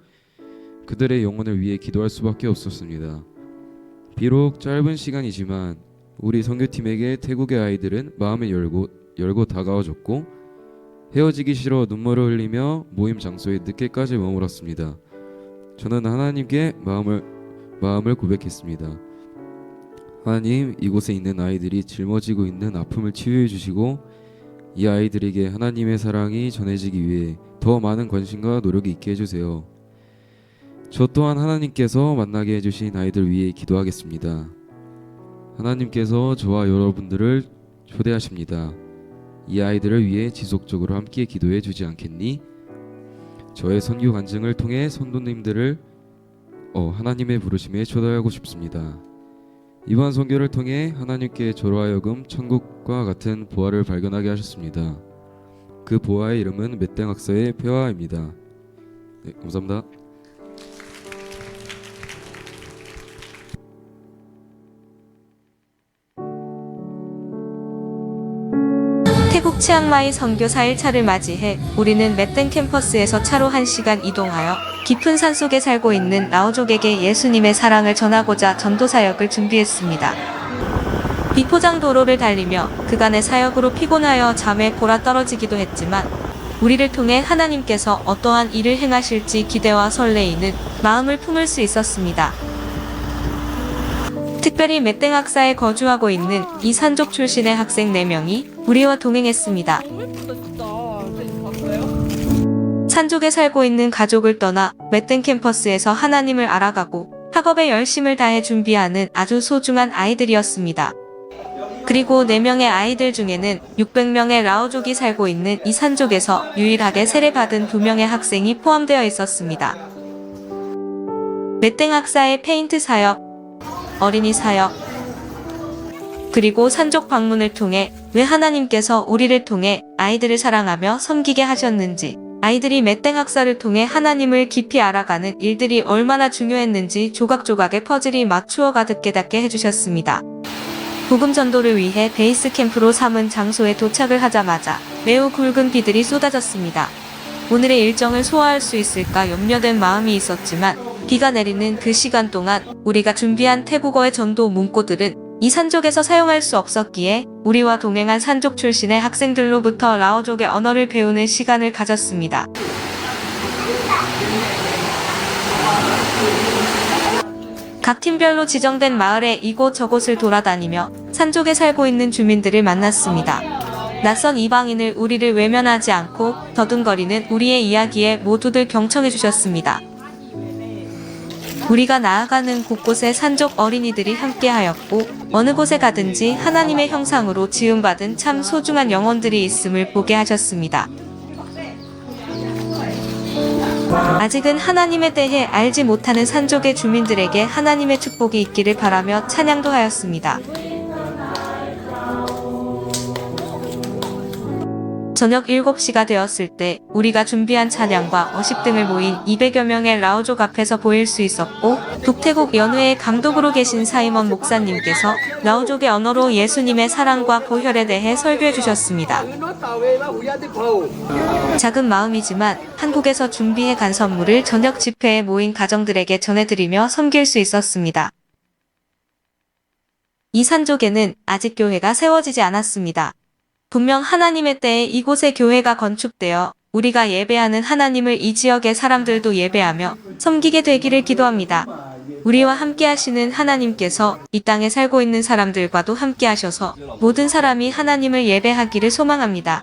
그들의 영혼을 위해 기도할 수밖에 없었습니다. 비록 짧은 시간이지만 우리 선교팀에게 태국의 아이들은 마음을 열고 다가와줬고 헤어지기 싫어 눈물을 흘리며 모임 장소에 늦게까지 머물렀습니다. 저는 하나님께 마음을 고백했습니다. 하나님, 이곳에 있는 아이들이 짊어지고 있는 아픔을 치유해 주시고 이 아이들에게 하나님의 사랑이 전해지기 위해 더 많은 관심과 노력이 있게 해주세요. 저 또한 하나님께서 만나게 해주신 아이들 위해 기도하겠습니다. 하나님께서 저와 여러분들을 초대하십니다. 이 아이들을 위해 지속적으로 함께 기도해 주지 않겠니? 저의 선교 간증을 통해 선도님들을 하나님의 부르심에 초대하고 싶습니다. 이번 선교를 통해 하나님께 저로 하여금 천국과 같은 보화를 발견하게 하셨습니다. 그 보화의 이름은 맷땡 학사의 폐화입니다. 네, 감사합니다. 태국 치앙마이 선교 4일차를 맞이해 우리는 맷땡 캠퍼스에서 차로 1시간 이동하여 깊은 산속에 살고 있는 라오족에게 예수님의 사랑을 전하고자 전도 사역을 준비했습니다. 비포장 도로를 달리며 그간의 사역으로 피곤하여 잠에 골아떨어지기도 했지만 우리를 통해 하나님께서 어떠한 일을 행하실지 기대와 설레이는 마음을 품을 수 있었습니다. 특별히 맷땡 학사에 거주하고 있는 이 산족 출신의 학생 4명이 우리와 동행했습니다. 산족에 살고 있는 가족을 떠나 맷땡 캠퍼스에서 하나님을 알아가고 학업에 열심을 다해 준비하는 아주 소중한 아이들이었습니다. 그리고 4명의 아이들 중에는 600명의 라오족이 살고 있는 이 산족에서 유일하게 세례받은 2명의 학생이 포함되어 있었습니다. 메땡 학사의 페인트 사역, 어린이 사역, 그리고 산족 방문을 통해 왜 하나님께서 우리를 통해 아이들을 사랑하며 섬기게 하셨는지, 아이들이 메땡 학사를 통해 하나님을 깊이 알아가는 일들이 얼마나 중요했는지 조각조각의 퍼즐이 맞추어 가득 깨닫게 해주셨습니다. 복음 전도를 위해 베이스 캠프로 삼은 장소에 도착을 하자마자 매우 굵은 비들이 쏟아졌습니다. 오늘의 일정을 소화할 수 있을까 염려된 마음이 있었지만 비가 내리는 그 시간 동안 우리가 준비한 태국어의 전도 문구들은 이 산족에서 사용할 수 없었기에 우리와 동행한 산족 출신의 학생들로부터 라오족의 언어를 배우는 시간을 가졌습니다. 각 팀별로 지정된 마을의 이곳 저곳을 돌아다니며 산족에 살고 있는 주민들을 만났습니다. 낯선 이방인을 우리를 외면하지 않고 더듬거리는 우리의 이야기에 모두들 경청해 주셨습니다. 우리가 나아가는 곳곳에 산족 어린이들이 함께하였고 어느 곳에 가든지 하나님의 형상으로 지음받은 참 소중한 영혼들이 있음을 보게 하셨습니다. 아직은 하나님에 대해 알지 못하는 산족의 주민들에게 하나님의 축복이 있기를 바라며 찬양도 하였습니다. 저녁 7시가 되었을 때 우리가 준비한 찬양과 어십 등을 모인 200여 명의 라오족 앞에서 보일 수 있었고 북태국 연회의 감독으로 계신 사이먼 목사님께서 라오족의 언어로 예수님의 사랑과 보혈에 대해 설교해 주셨습니다. 작은 마음이지만 한국에서 준비해 간 선물을 저녁 집회에 모인 가정들에게 전해드리며 섬길 수 있었습니다. 이 산족에는 아직 교회가 세워지지 않았습니다. 분명 하나님의 때에 이곳에 교회가 건축되어 우리가 예배하는 하나님을 이 지역의 사람들도 예배하며 섬기게 되기를 기도합니다. 우리와 함께 하시는 하나님께서 이 땅에 살고 있는 사람들과도 함께 하셔서 모든 사람이 하나님을 예배하기를 소망합니다.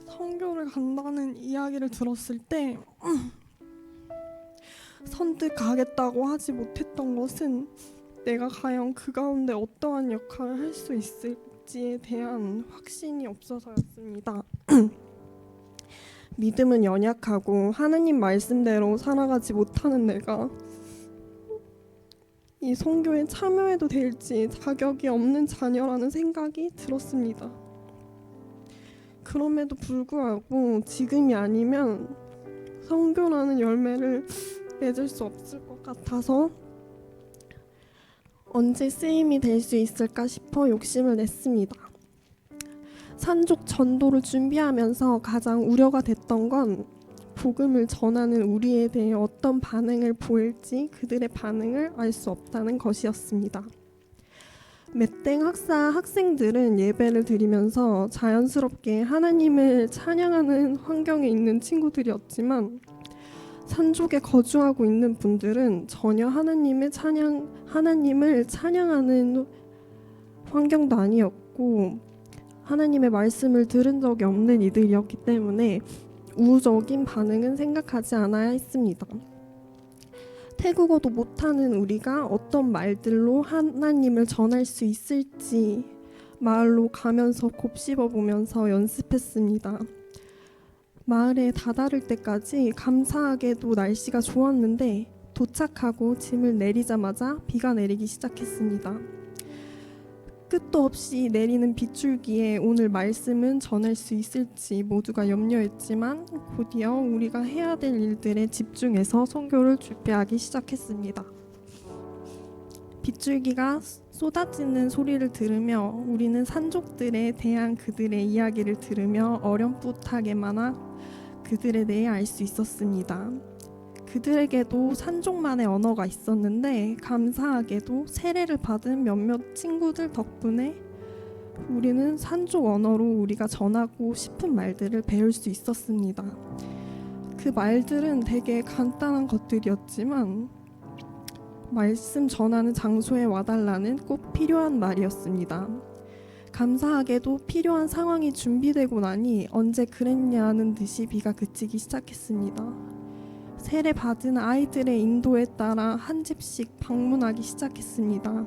선교를 간다는 이야기를 들었을 때 선뜻 가겠다고 하지 못했던 것은 내가 과연 그 가운데 어떠한 역할을 할 수 있을지에 대한 확신이 없어서였습니다. 믿음은 연약하고 하나님 말씀대로 살아가지 못하는 내가 이 선교에 참여해도 될지 자격이 없는 자녀라는 생각이 들었습니다. 그럼에도 불구하고 지금이 아니면 선교라는 열매를 맺을 수 없을 것 같아서 언제 쓰임이 될 수 있을까 싶어 욕심을 냈습니다. 산족 전도를 준비하면서 가장 우려가 됐던 건 복음을 전하는 우리에 대해 어떤 반응을 보일지 그들의 반응을 알 수 없다는 것이었습니다. 메땡 학사 학생들은 예배를 드리면서 자연스럽게 하나님을 찬양하는 환경에 있는 친구들이었지만 산족에 거주하고 있는 분들은 전혀 하나님을 찬양하는 환경도 아니었고 하나님의 말씀을 들은 적이 없는 이들이었기 때문에 우호적인 반응은 생각하지 않아야 했습니다. 태국어도 못하는 우리가 어떤 말들로 하나님을 전할 수 있을지 마을로 가면서 곱씹어보면서 연습했습니다. 마을에 다다를 때까지 감사하게도 날씨가 좋았는데 도착하고 짐을 내리자마자 비가 내리기 시작했습니다. 끝도 없이 내리는 빗줄기에 오늘 말씀은 전할 수 있을지 모두가 염려했지만 곧이어 우리가 해야 될 일들에 집중해서 선교를 준비하기 시작했습니다. 빗줄기가 쏟아지는 소리를 들으며 우리는 산족들에 대한 그들의 이야기를 들으며 어렴풋하게나마 그들에 대해 알 수 있었습니다. 그들에게도 산족만의 언어가 있었는데 감사하게도 세례를 받은 몇몇 친구들 덕분에 우리는 산족 언어로 우리가 전하고 싶은 말들을 배울 수 있었습니다. 그 말들은 되게 간단한 것들이었지만 말씀 전하는 장소에 와달라는 꼭 필요한 말이었습니다. 감사하게도 필요한 상황이 준비되고 나니 언제 그랬냐는 듯이 비가 그치기 시작했습니다. 세례 받은 아이들의 인도에 따라 한 집씩 방문하기 시작했습니다.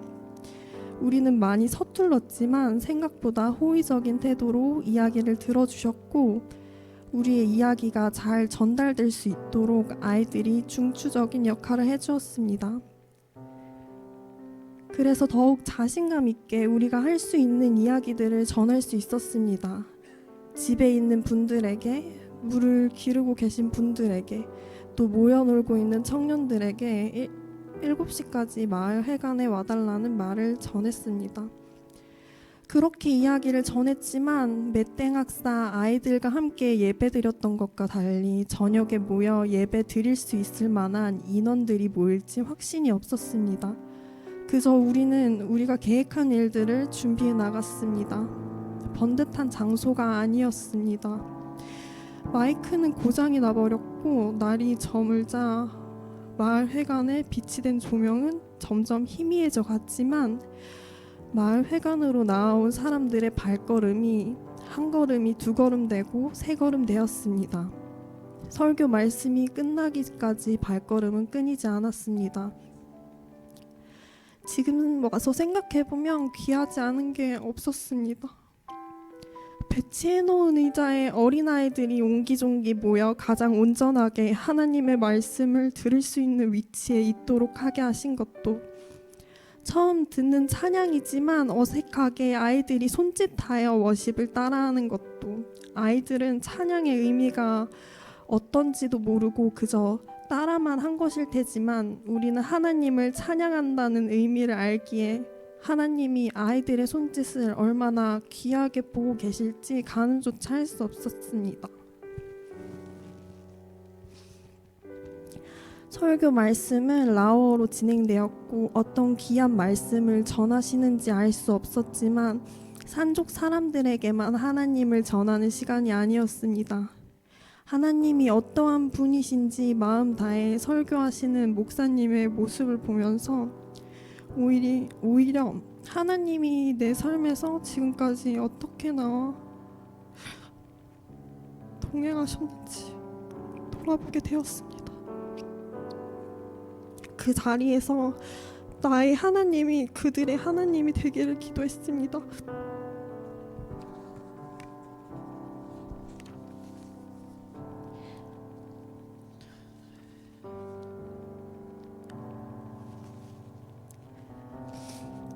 우리는 많이 서툴렀지만 생각보다 호의적인 태도로 이야기를 들어주셨고 우리의 이야기가 잘 전달될 수 있도록 아이들이 중추적인 역할을 해주었습니다. 그래서 더욱 자신감 있게 우리가 할 수 있는 이야기들을 전할 수 있었습니다. 집에 있는 분들에게, 물을 기르고 계신 분들에게, 또 모여 놀고 있는 청년들에게 7시까지 마을 회관에 와달라는 말을 전했습니다. 그렇게 이야기를 전했지만 맷땡 학사 아이들과 함께 예배드렸던 것과 달리 저녁에 모여 예배 드릴 수 있을 만한 인원들이 모일지 확신이 없었습니다. 그저 우리는 우리가 계획한 일들을 준비해 나갔습니다. 번듯한 장소가 아니었습니다. 마이크는 고장이 나버렸고 날이 저물자 마을 회관에 비치된 조명은 점점 희미해져 갔지만 마을 회관으로 나아온 사람들의 발걸음이 한 걸음이 두 걸음 되고 세 걸음 되었습니다. 설교 말씀이 끝나기까지 발걸음은 끊이지 않았습니다. 지금 와서 생각해보면 귀하지 않은 게 없었습니다. 배치해놓은 의자에 어린아이들이 옹기종기 모여 가장 온전하게 하나님의 말씀을 들을 수 있는 위치에 있도록 하게 하신 것도, 처음 듣는 찬양이지만 어색하게 아이들이 손짓하여 워십을 따라하는 것도, 아이들은 찬양의 의미가 어떤지도 모르고 그저 따라만 한 것일 테지만 우리는 하나님을 찬양한다는 의미를 알기에 하나님이 아이들의 손짓을 얼마나 귀하게 보고 계실지 가늠조차 할 수 없었습니다. 설교 말씀은 라오어로 진행되었고 어떤 귀한 말씀을 전하시는지 알 수 없었지만 산족 사람들에게만 하나님을 전하는 시간이 아니었습니다. 하나님이 어떠한 분이신지 마음 다해 설교하시는 목사님의 모습을 보면서 오히려 하나님이 내 삶에서 지금까지 어떻게 나와 동행하셨는지 돌아보게 되었습니다. 그 자리에서 나의 하나님이 그들의 하나님이 되기를 기도했습니다.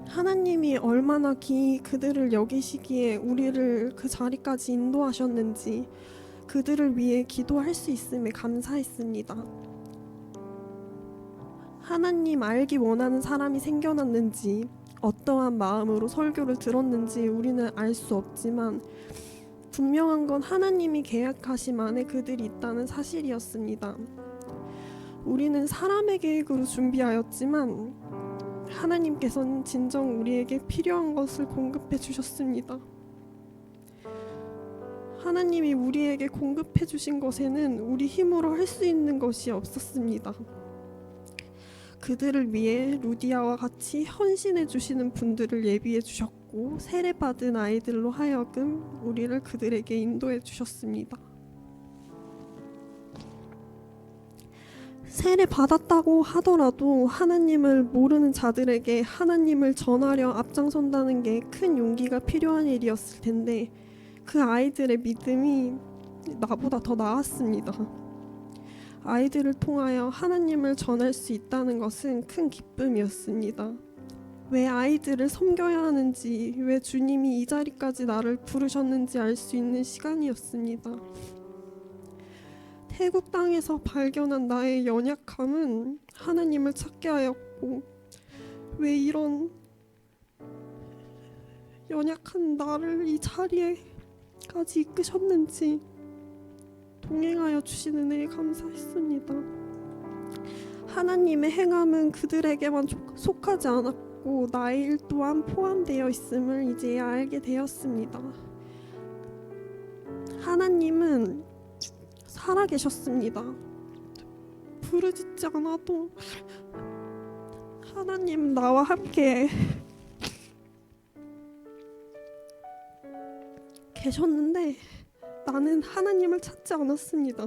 하나님이 얼마나 그들을 여기시기에 우리를 그 자리까지 인도하셨는지 그들을 위해 기도할 수 있음에 감사했습니다. 하나님 알기 원하는 사람이 생겨났는지 어떠한 마음으로 설교를 들었는지 우리는 알 수 없지만 분명한 건 하나님이 계획하심 안에 그들이 있다는 사실이었습니다. 우리는 사람의 계획으로 준비하였지만 하나님께서는 진정 우리에게 필요한 것을 공급해 주셨습니다. 하나님이 우리에게 공급해 주신 것에는 우리 힘으로 할 수 있는 것이 없었습니다. 그들을 위해 루디아와 같이 헌신해 주시는 분들을 예비해 주셨고 세례받은 아이들로 하여금 우리를 그들에게 인도해 주셨습니다. 세례 받았다고 하더라도 하나님을 모르는 자들에게 하나님을 전하려 앞장선다는 게 큰 용기가 필요한 일이었을 텐데 그 아이들의 믿음이 나보다 더 나았습니다. 아이들을 통하여 하나님을 전할 수 있다는 것은 큰 기쁨이었습니다. 왜 아이들을 섬겨야 하는지, 왜 주님이 이 자리까지 나를 부르셨는지 알 수 있는 시간이었습니다. 태국 땅에서 발견한 나의 연약함은 하나님을 찾게 하였고 왜 이런 연약한 나를 이 자리에까지 이끄셨는지 동행하여 주신 은혜에 감사했습니다. 하나님의 행함은 그들에게만 속하지 않았고 나의 일 또한 포함되어 있음을 이제야 알게 되었습니다. 하나님은 살아계셨습니다. 부르짖지 않아도 하나님 나와 함께 계셨는데 나는 하나님을 찾지 않았습니다.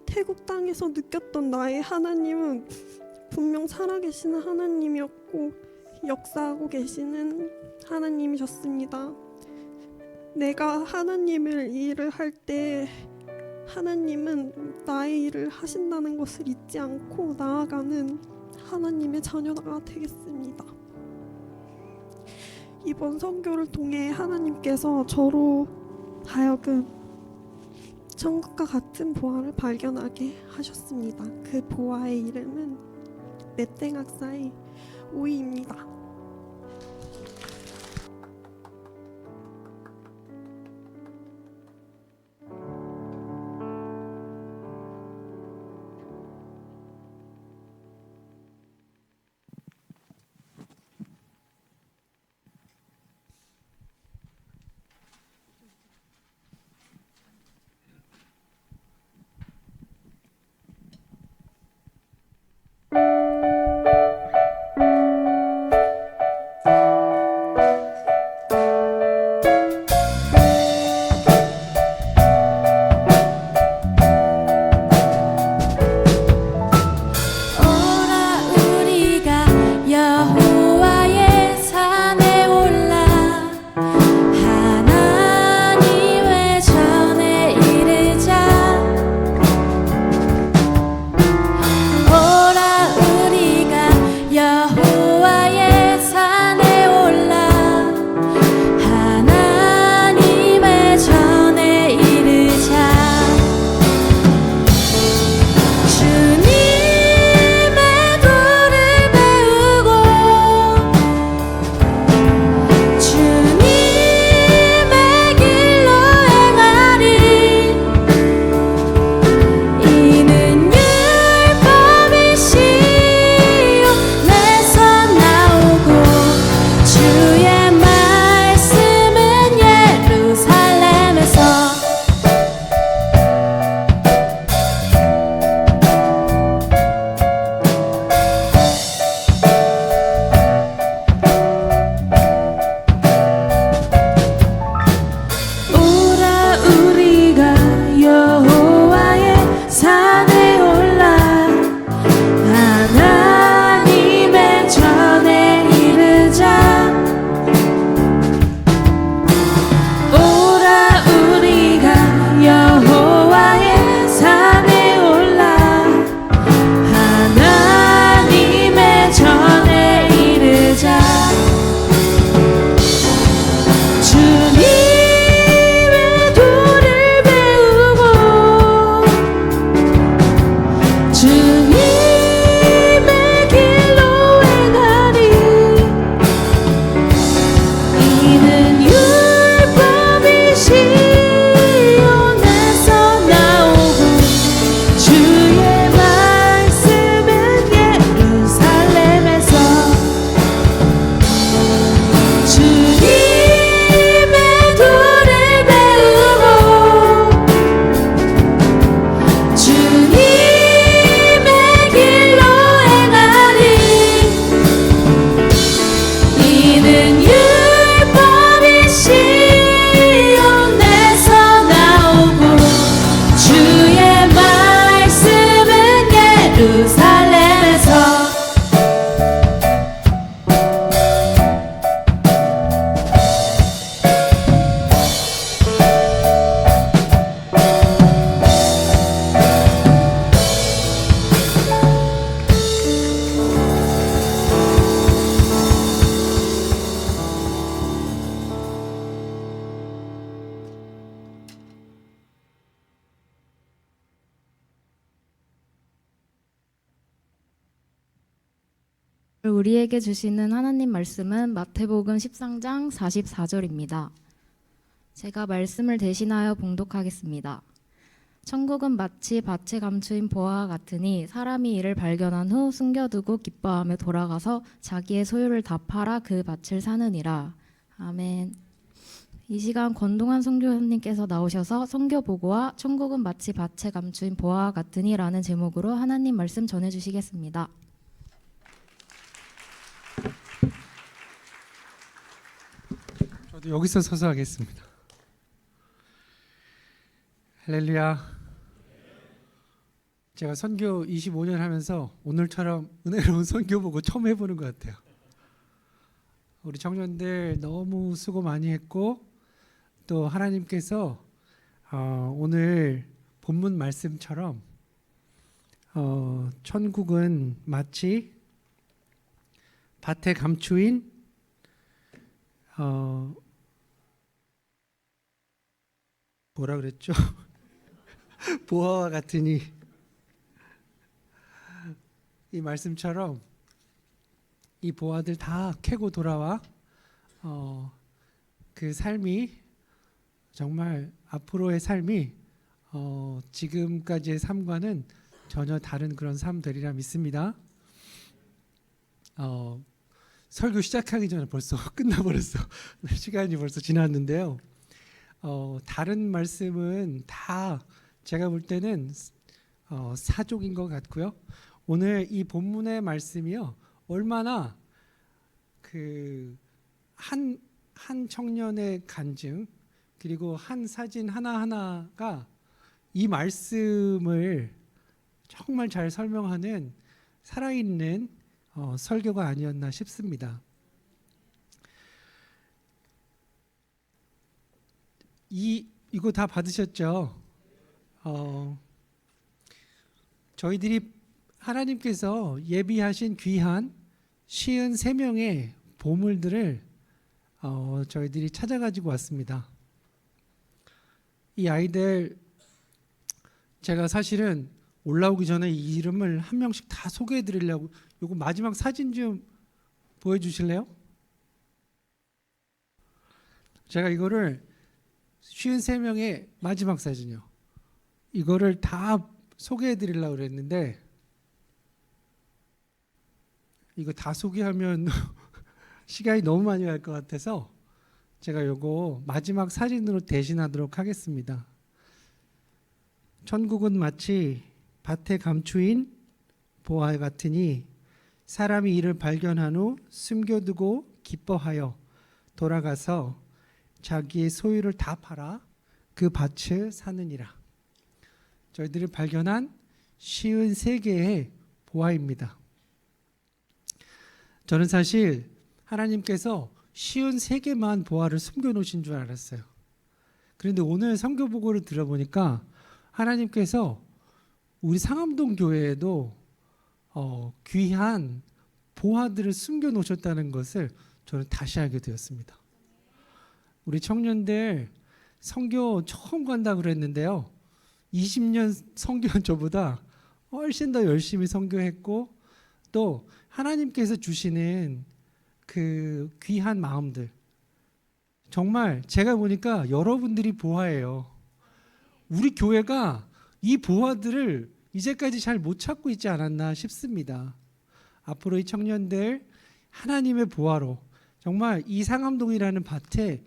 태국 땅에서 느꼈던 나의 하나님은 분명 살아계시는 하나님이었고 역사하고 계시는 하나님이셨습니다. 내가 하나님을 일을 할 때 하나님은 나의 일을 하신다는 것을 잊지 않고 나아가는 하나님의 자녀가 되겠습니다. 이번 선교를 통해 하나님께서 저로 하여금 천국과 같은 보화를 발견하게 하셨습니다. 그 보화의 이름은 메땡학사의 오이입니다. 우리에게 주시는 하나님 말씀은 마태복음 13장 44절입니다. 제가 말씀을 대신하여 봉독하겠습니다. 천국은 마치 밭에 감추인 보화와 같으니 사람이 이를 발견한 후 숨겨두고 기뻐하며 돌아가서 자기의 소유를 다 팔아 그 밭을 사느니라. 아멘. 이 시간 권동환 선교사님께서 나오셔서 선교 보고와 천국은 마치 밭에 감추인 보화와 같으니라는 제목으로 하나님 말씀 전해주시겠습니다. 저도 여기서 서서 하겠습니다. 할렐루야. 제가 선교 25년 하면서 오늘처럼 은혜로운 선교 보고 처음 해보는 것 같아요. 우리 청년들 너무 수고 많이 했고 또 하나님께서 오늘 본문 말씀처럼 천국은 마치 밭에 감추인 뭐라 그랬죠? 보화와 같으니 이 말씀처럼 이 보화들 다 캐고 돌아와 그 삶이 정말 앞으로의 삶이 지금까지의 삶과는 전혀 다른 그런 삶들이라 믿습니다. 설교 시작하기 전에 벌써 끝나버렸어. 시간이 벌써 지났는데요. 다른 말씀은 다 제가 볼 때는 사족인 것 같고요. 오늘 이 본문의 말씀이요, 얼마나 그 한 청년의 간증 그리고 한 사진 하나하나가 이 말씀을 정말 잘 설명하는 살아있는 설교가 아니었나 싶습니다. 이거 다 받으셨죠? 저희들이 하나님께서 예비하신 귀한 53명의 보물들을 저희들이 찾아가지고 왔습니다. 이 아이들 제가 사실은 올라오기 전에 이 이름을 한 명씩 다 소개해 드리려고, 요거 마지막 사진 좀 보여주실래요? 제가 이거를 53명의 마지막 사진이요, 이거를 다 소개해 드리려고 그랬는데 이거 다 소개하면 시간이 너무 많이 갈 것 같아서 제가 요거 마지막 사진으로 대신하도록 하겠습니다. 천국은 마치 밭에 감추인 보화 같으니 사람이 이를 발견한 후 숨겨두고 기뻐하여 돌아가서 자기의 소유를 다 팔아 그 밭을 사느니라. 저희들이 발견한 53개의 보화입니다. 저는 사실 하나님께서 53개만 보화를 숨겨놓으신 줄 알았어요. 그런데 오늘 선교 보고를 들어보니까 하나님께서 우리 상암동 교회에도 귀한 보화들을 숨겨놓으셨다는 것을 저는 다시 알게 되었습니다. 우리 청년들 선교 처음 간다 그랬는데요, 20년 선교한 저보다 훨씬 더 열심히 선교했고 또 하나님께서 주시는 그 귀한 마음들, 정말 제가 보니까 여러분들이 보화예요. 우리 교회가 이 보화들을 이제까지 잘 못 찾고 있지 않았나 싶습니다. 앞으로 이 청년들 하나님의 보화로 정말 이 상암동이라는 밭에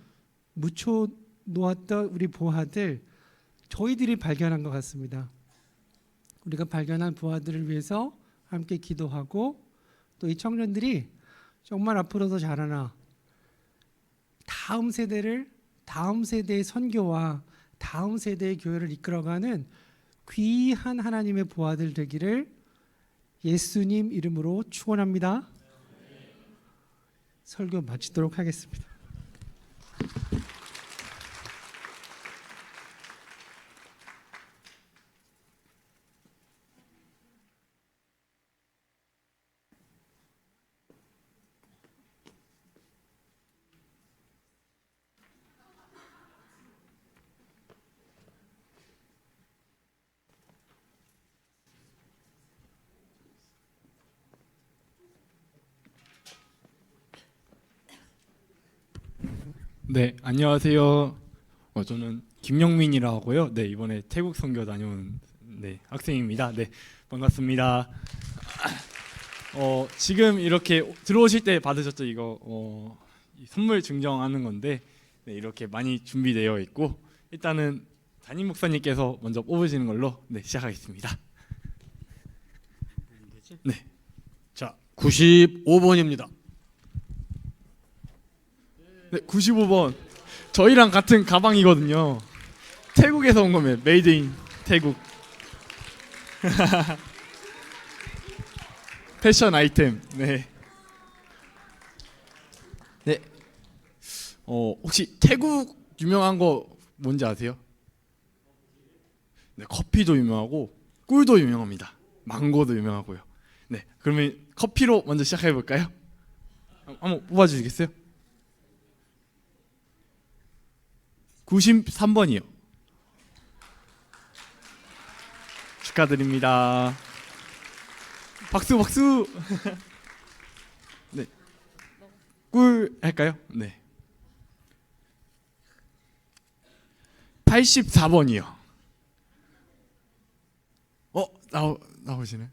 묻혀 놓았던 우리 보화들 저희들이 발견한 것 같습니다. 우리가 발견한 보화들을 위해서 함께 기도하고 또 이 청년들이 정말 앞으로 더 자라나 다음 세대의 선교와 다음 세대의 교회를 이끌어가는 귀한 하나님의 보화들 되기를 예수님 이름으로 축원합니다. 설교 마치도록 하겠습니다. 네, 안녕하세요. 저는 김영민이라고 하고요. 네, 이번에 태국 선교 다녀온 네, 학생입니다. 네, 반갑습니다. 지금 이렇게 들어오실 때 받으셨죠? 이거 이 선물 증정하는 건데 네, 이렇게 많이 준비되어 있고 일단은 담임 목사님께서 먼저 뽑으시는 걸로 네, 시작하겠습니다. 네, 자 95번입니다. 네, 95번. 저희랑 같은 가방이거든요. 태국에서 온 거면 메이드 인 태국. 패션 아이템. 네. 네. 혹시 태국 유명한 거 뭔지 아세요? 네, 커피도 유명하고 꿀도 유명합니다. 망고도 유명하고요. 네, 그러면 커피로 먼저 시작해 볼까요? 한번 뽑아 주시겠어요? 93번이요. 축하드립니다. 박수 박수. 네. 꿀 할까요? 네. 84번이요. 나오시네.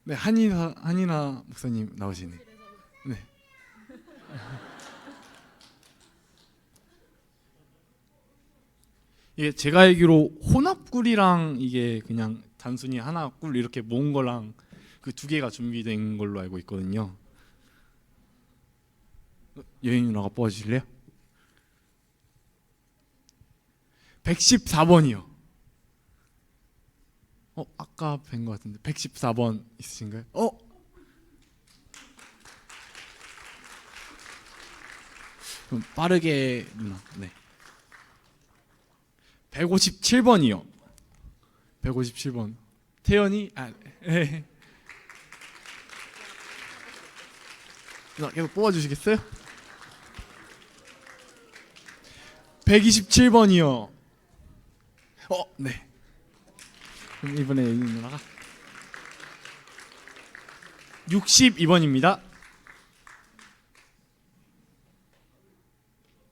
네, 한이나 목사님 나오시네. 네. 이게 제가 알기로 혼합꿀이랑 이게 그냥 단순히 하나 꿀 이렇게 모은 거랑 그 두 개가 준비된 걸로 알고 있거든요. 여인 누나가 뽑아주실래요? 114번이요. 아까 뵌 것 같은데 114번 있으신가요? 그럼 빠르게 누나. 네. 157번이요. 157번. 태연이 네. 누나 계속 뽑아주시겠어요? 127번이요. 네. 그럼 이번에 여기 누나가 62번입니다.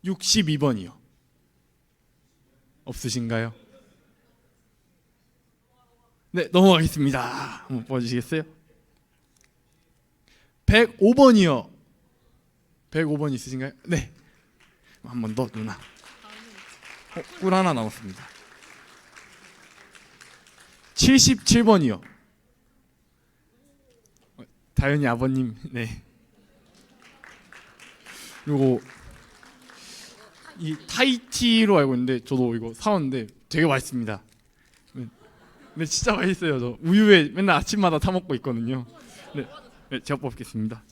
62번이요. 없으신가요? 네, 넘어가겠습니다. 한번 뽑아주시겠어요? 105번이요. 105번 있으신가요? 네. 한 번 더 누나. 꿀 하나 남았습니다. 77번이요. 다현이 아버님. 네. 요거 이 타이티로 알고 있는데 저도 이거 사왔는데 되게 맛있습니다. 네, 진짜 맛있어요. 저 우유에 맨날 아침마다 타 먹고 있거든요. 네, 네 제가 뽑겠습니다.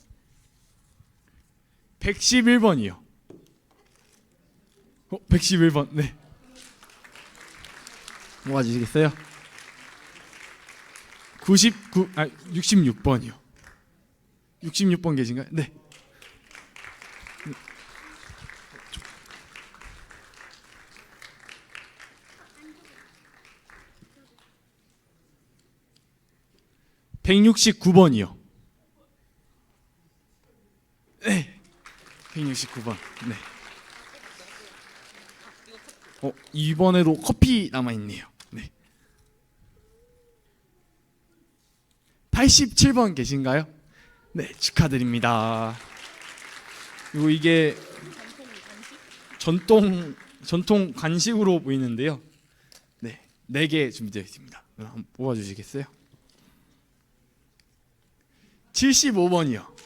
111번이요. 111번. 네. 모아주시겠어요? 66번이요. 66번 계신가요? 네. 169번이요. 네. 169번. 네. 이번에도 커피 남아 있네요. 네. 87번 계신가요? 네, 축하드립니다. 그리고 이게 전통 간식으로 보이는데요. 네, 4개 준비되어 있습니다. 한번 뽑아 주시겠어요? 75번이요.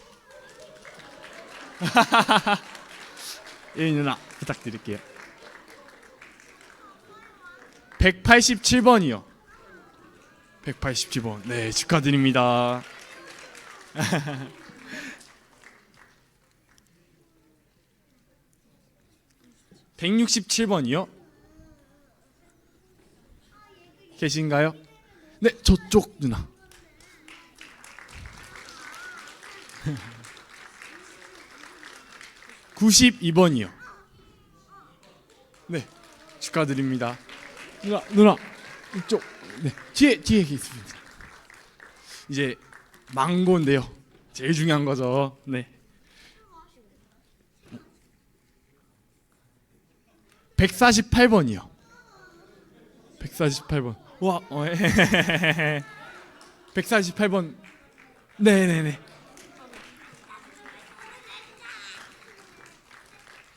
예, 누나 부탁드릴게요. 187번이요. 187번. 네, 축하드립니다. 167번이요. 계신가요? 네, 저쪽 누나. 92번이요. 네, 축하드립니다. 누나 이쪽. 네, 뒤에 있습니다. 이제 망고인데요. 제일 중요한 거죠. 네. 148번이요. 148번. 와, 148번. 네네네.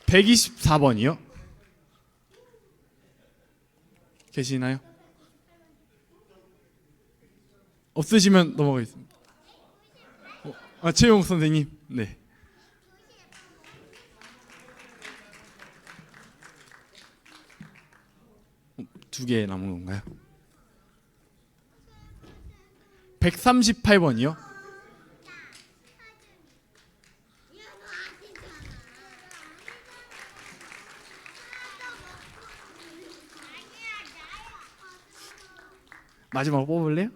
124번이요. 계시나요? 없으시면 넘어가겠습니다. 최용 선생님. 네. 두 개 남은 건가요? 138번이요. 마지막 뽑을래요?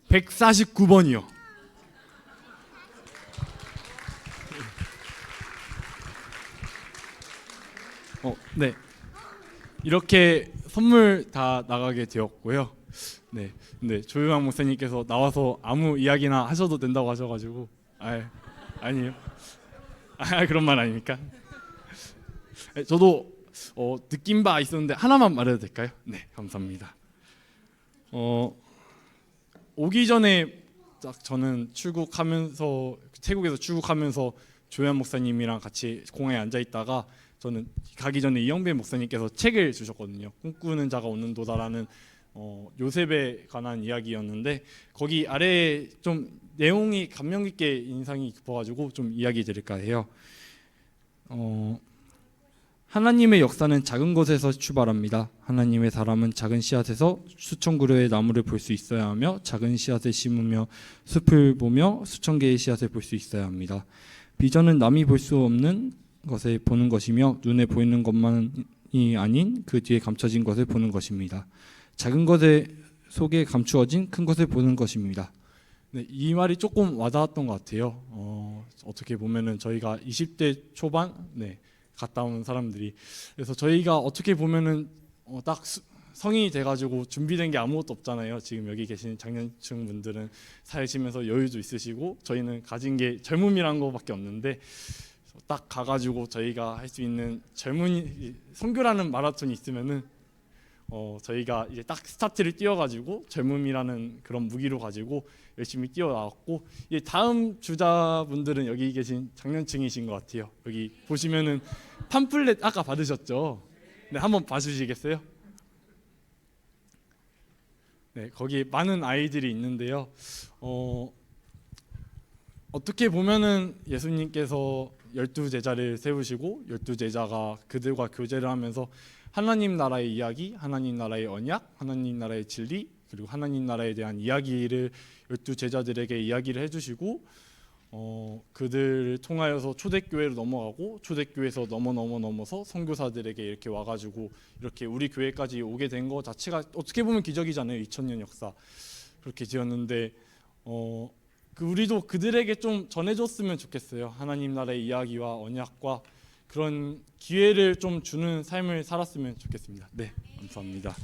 149번이요. 네. 이렇게 선물 다 나가게 되었고요. 네. 근데 조용한 목사님께서 나와서 아무 이야기나 하셔도 된다고 하셔가지고 아니에요. 그런 말 아닙니까? 저도 느낀 바 있었는데 하나만 말해도 될까요? 네, 감사합니다. 오기 전에 딱 저는 출국하면서 태국에서 출국하면서 조현 목사님이랑 같이 공항에 앉아 있다가 저는 가기 전에 이영배 목사님께서 책을 주셨거든요. 꿈꾸는 자가 오는 도다라는 요셉에 관한 이야기였는데 거기 아래에 좀 내용이 감명 깊게 인상이 깊어가지고 좀 이야기 드릴까 해요. 하나님의 역사는 작은 것에서 출발합니다. 하나님의 사람은 작은 씨앗에서 수천 그루의 나무를 볼 수 있어야 하며 작은 씨앗을 심으며 숲을 보며 수천 개의 씨앗을 볼 수 있어야 합니다. 비전은 남이 볼 수 없는 것을 보는 것이며 눈에 보이는 것만이 아닌 그 뒤에 감춰진 것을 보는 것입니다. 작은 것의 속에 감추어진 큰 것을 보는 것입니다. 네, 이 말이 조금 와닿았던 것 같아요. 어떻게 보면은 저희가 20대 초반 갔다 온 사람들이 그래서 저희가 어떻게 보면은 딱 성인이 돼가지고 준비된 게 아무것도 없잖아요. 지금 여기 계신 장년층 분들은 살시면서 여유도 있으시고 저희는 가진 게 젊음이란 거밖에 없는데 딱 가가지고 저희가 할 수 있는 젊은이 선교라는 마라톤이 있으면은 저희가 이제 딱 스타트를 띄워가지고 젊음이라는 그런 무기로 가지고 열심히 뛰어나왔고 이제 다음 주자분들은 여기 계신 장년층이신 것 같아요. 여기 보시면은 팜플렛 아까 받으셨죠? 네, 한번 봐주시겠어요? 네, 거기에 많은 아이들이 있는데요. 어떻게 보면은 예수님께서 12제자를 세우시고 12제자가 그들과 교제를 하면서 하나님 나라의 이야기, 하나님 나라의 언약, 하나님 나라의 진리 그리고 하나님 나라에 대한 이야기를 12제자들에게 이야기를 해주시고 그들을 통하여서 초대교회로 넘어가고 초대교회에서 넘어서 선교사들에게 이렇게 와가지고 이렇게 우리 교회까지 오게 된 거 자체가 어떻게 보면 기적이잖아요. 2000년 역사 그렇게 지었는데 우리도 그들에게 좀 전해줬으면 좋겠어요. 하나님 나라의 이야기와 언약과 그런 기회를 좀 주는 삶을 살았으면 좋겠습니다. 네, 감사합니다.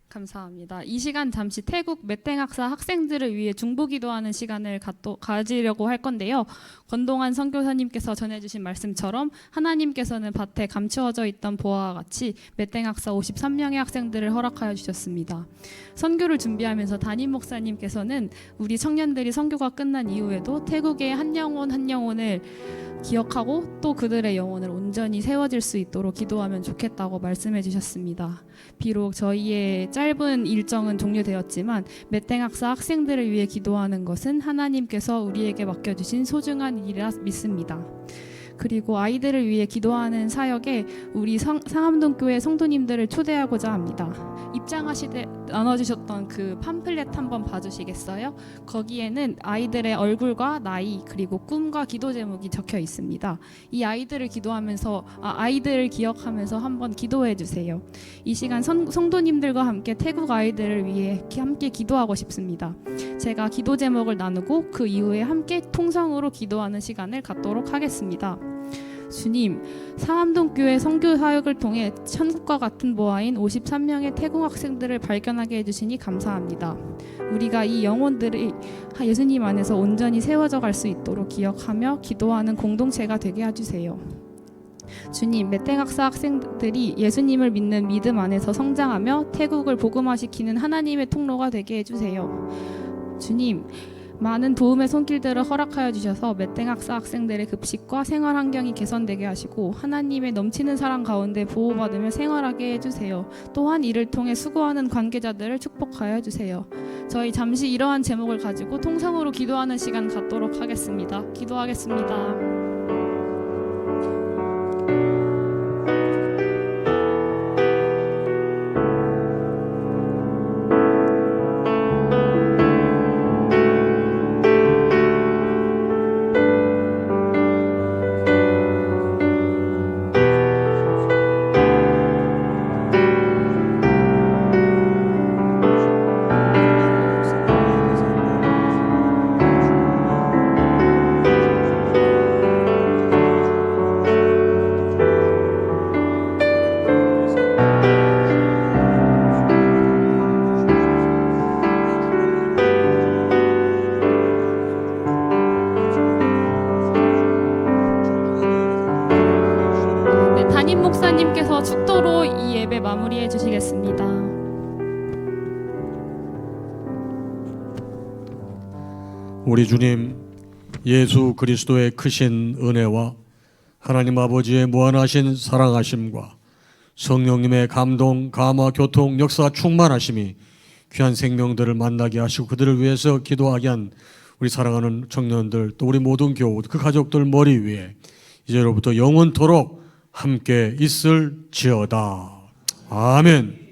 감사합니다. 이 시간 잠시 태국 메땡학사 학생들을 위해 중보기도하는 시간을 가지려고 할 건데요. 권동환 선교사님께서 전해주신 말씀처럼 하나님께서는 밭에 감추어져 있던 보화와 같이 메땡학사 53명의 학생들을 허락하여 주셨습니다. 선교를 준비하면서 담임 목사님께서는 우리 청년들이 선교가 끝난 이후에도 태국의 한 영혼을 기억하고 또 그들의 영혼을 온전히 세워질 수 있도록 기도하면 좋겠다고 말씀해 주셨습니다. 비록 저희의 짧은 일정은 종료되었지만 메땡학사 학생들을 위해 기도하는 것은 하나님께서 우리에게 맡겨주신 소중한 일이라 믿습니다. 그리고 아이들을 위해 기도하는 사역에 우리 상암동교회 성도님들을 초대하고자 합니다. 입장하실 때 나눠주셨던 그 팜플렛 한번 봐주시겠어요? 거기에는 아이들의 얼굴과 나이 그리고 꿈과 기도 제목이 적혀 있습니다. 이 아이들을 기억하면서 한번 기도해 주세요. 이 시간 성도님들과 함께 태국 아이들을 위해 함께 기도하고 싶습니다. 제가 기도 제목을 나누고 그 이후에 함께 통성으로 기도하는 시간을 갖도록 하겠습니다. 주님, 상암동교회 선교 사역을 통해 천국과 같은 모아인 53명의 태국 학생들을 발견하게 해주시니 감사합니다. 우리가 이 영혼들이 예수님 안에서 온전히 세워져 갈 수 있도록 기억하며 기도하는 공동체가 되게 해주세요. 주님, 메땡학사 학생들이 예수님을 믿는 믿음 안에서 성장하며 태국을 복음화시키는 하나님의 통로가 되게 해주세요. 주님, 많은 도움의 손길들을 허락하여 주셔서 메땡학사 학생들의 급식과 생활 환경이 개선되게 하시고 하나님의 넘치는 사랑 가운데 보호받으며 생활하게 해주세요. 또한 이를 통해 수고하는 관계자들을 축복하여 해주세요. 저희 잠시 이러한 제목을 가지고 통성으로 기도하는 시간 갖도록 하겠습니다. 기도하겠습니다. 담임 목사님께서 축도로 이 예배 마무리해 주시겠습니다. 우리 주님 예수 그리스도의 크신 은혜와 하나님 아버지의 무한하신 사랑하심과 성령님의 감동, 감화, 교통, 역사 충만하심이 귀한 생명들을 만나게 하시고 그들을 위해서 기도하게 한 우리 사랑하는 청년들 또 우리 모든 교우 그 가족들 머리 위에 이제로부터 영원토록 함께 있을지어다. 아멘.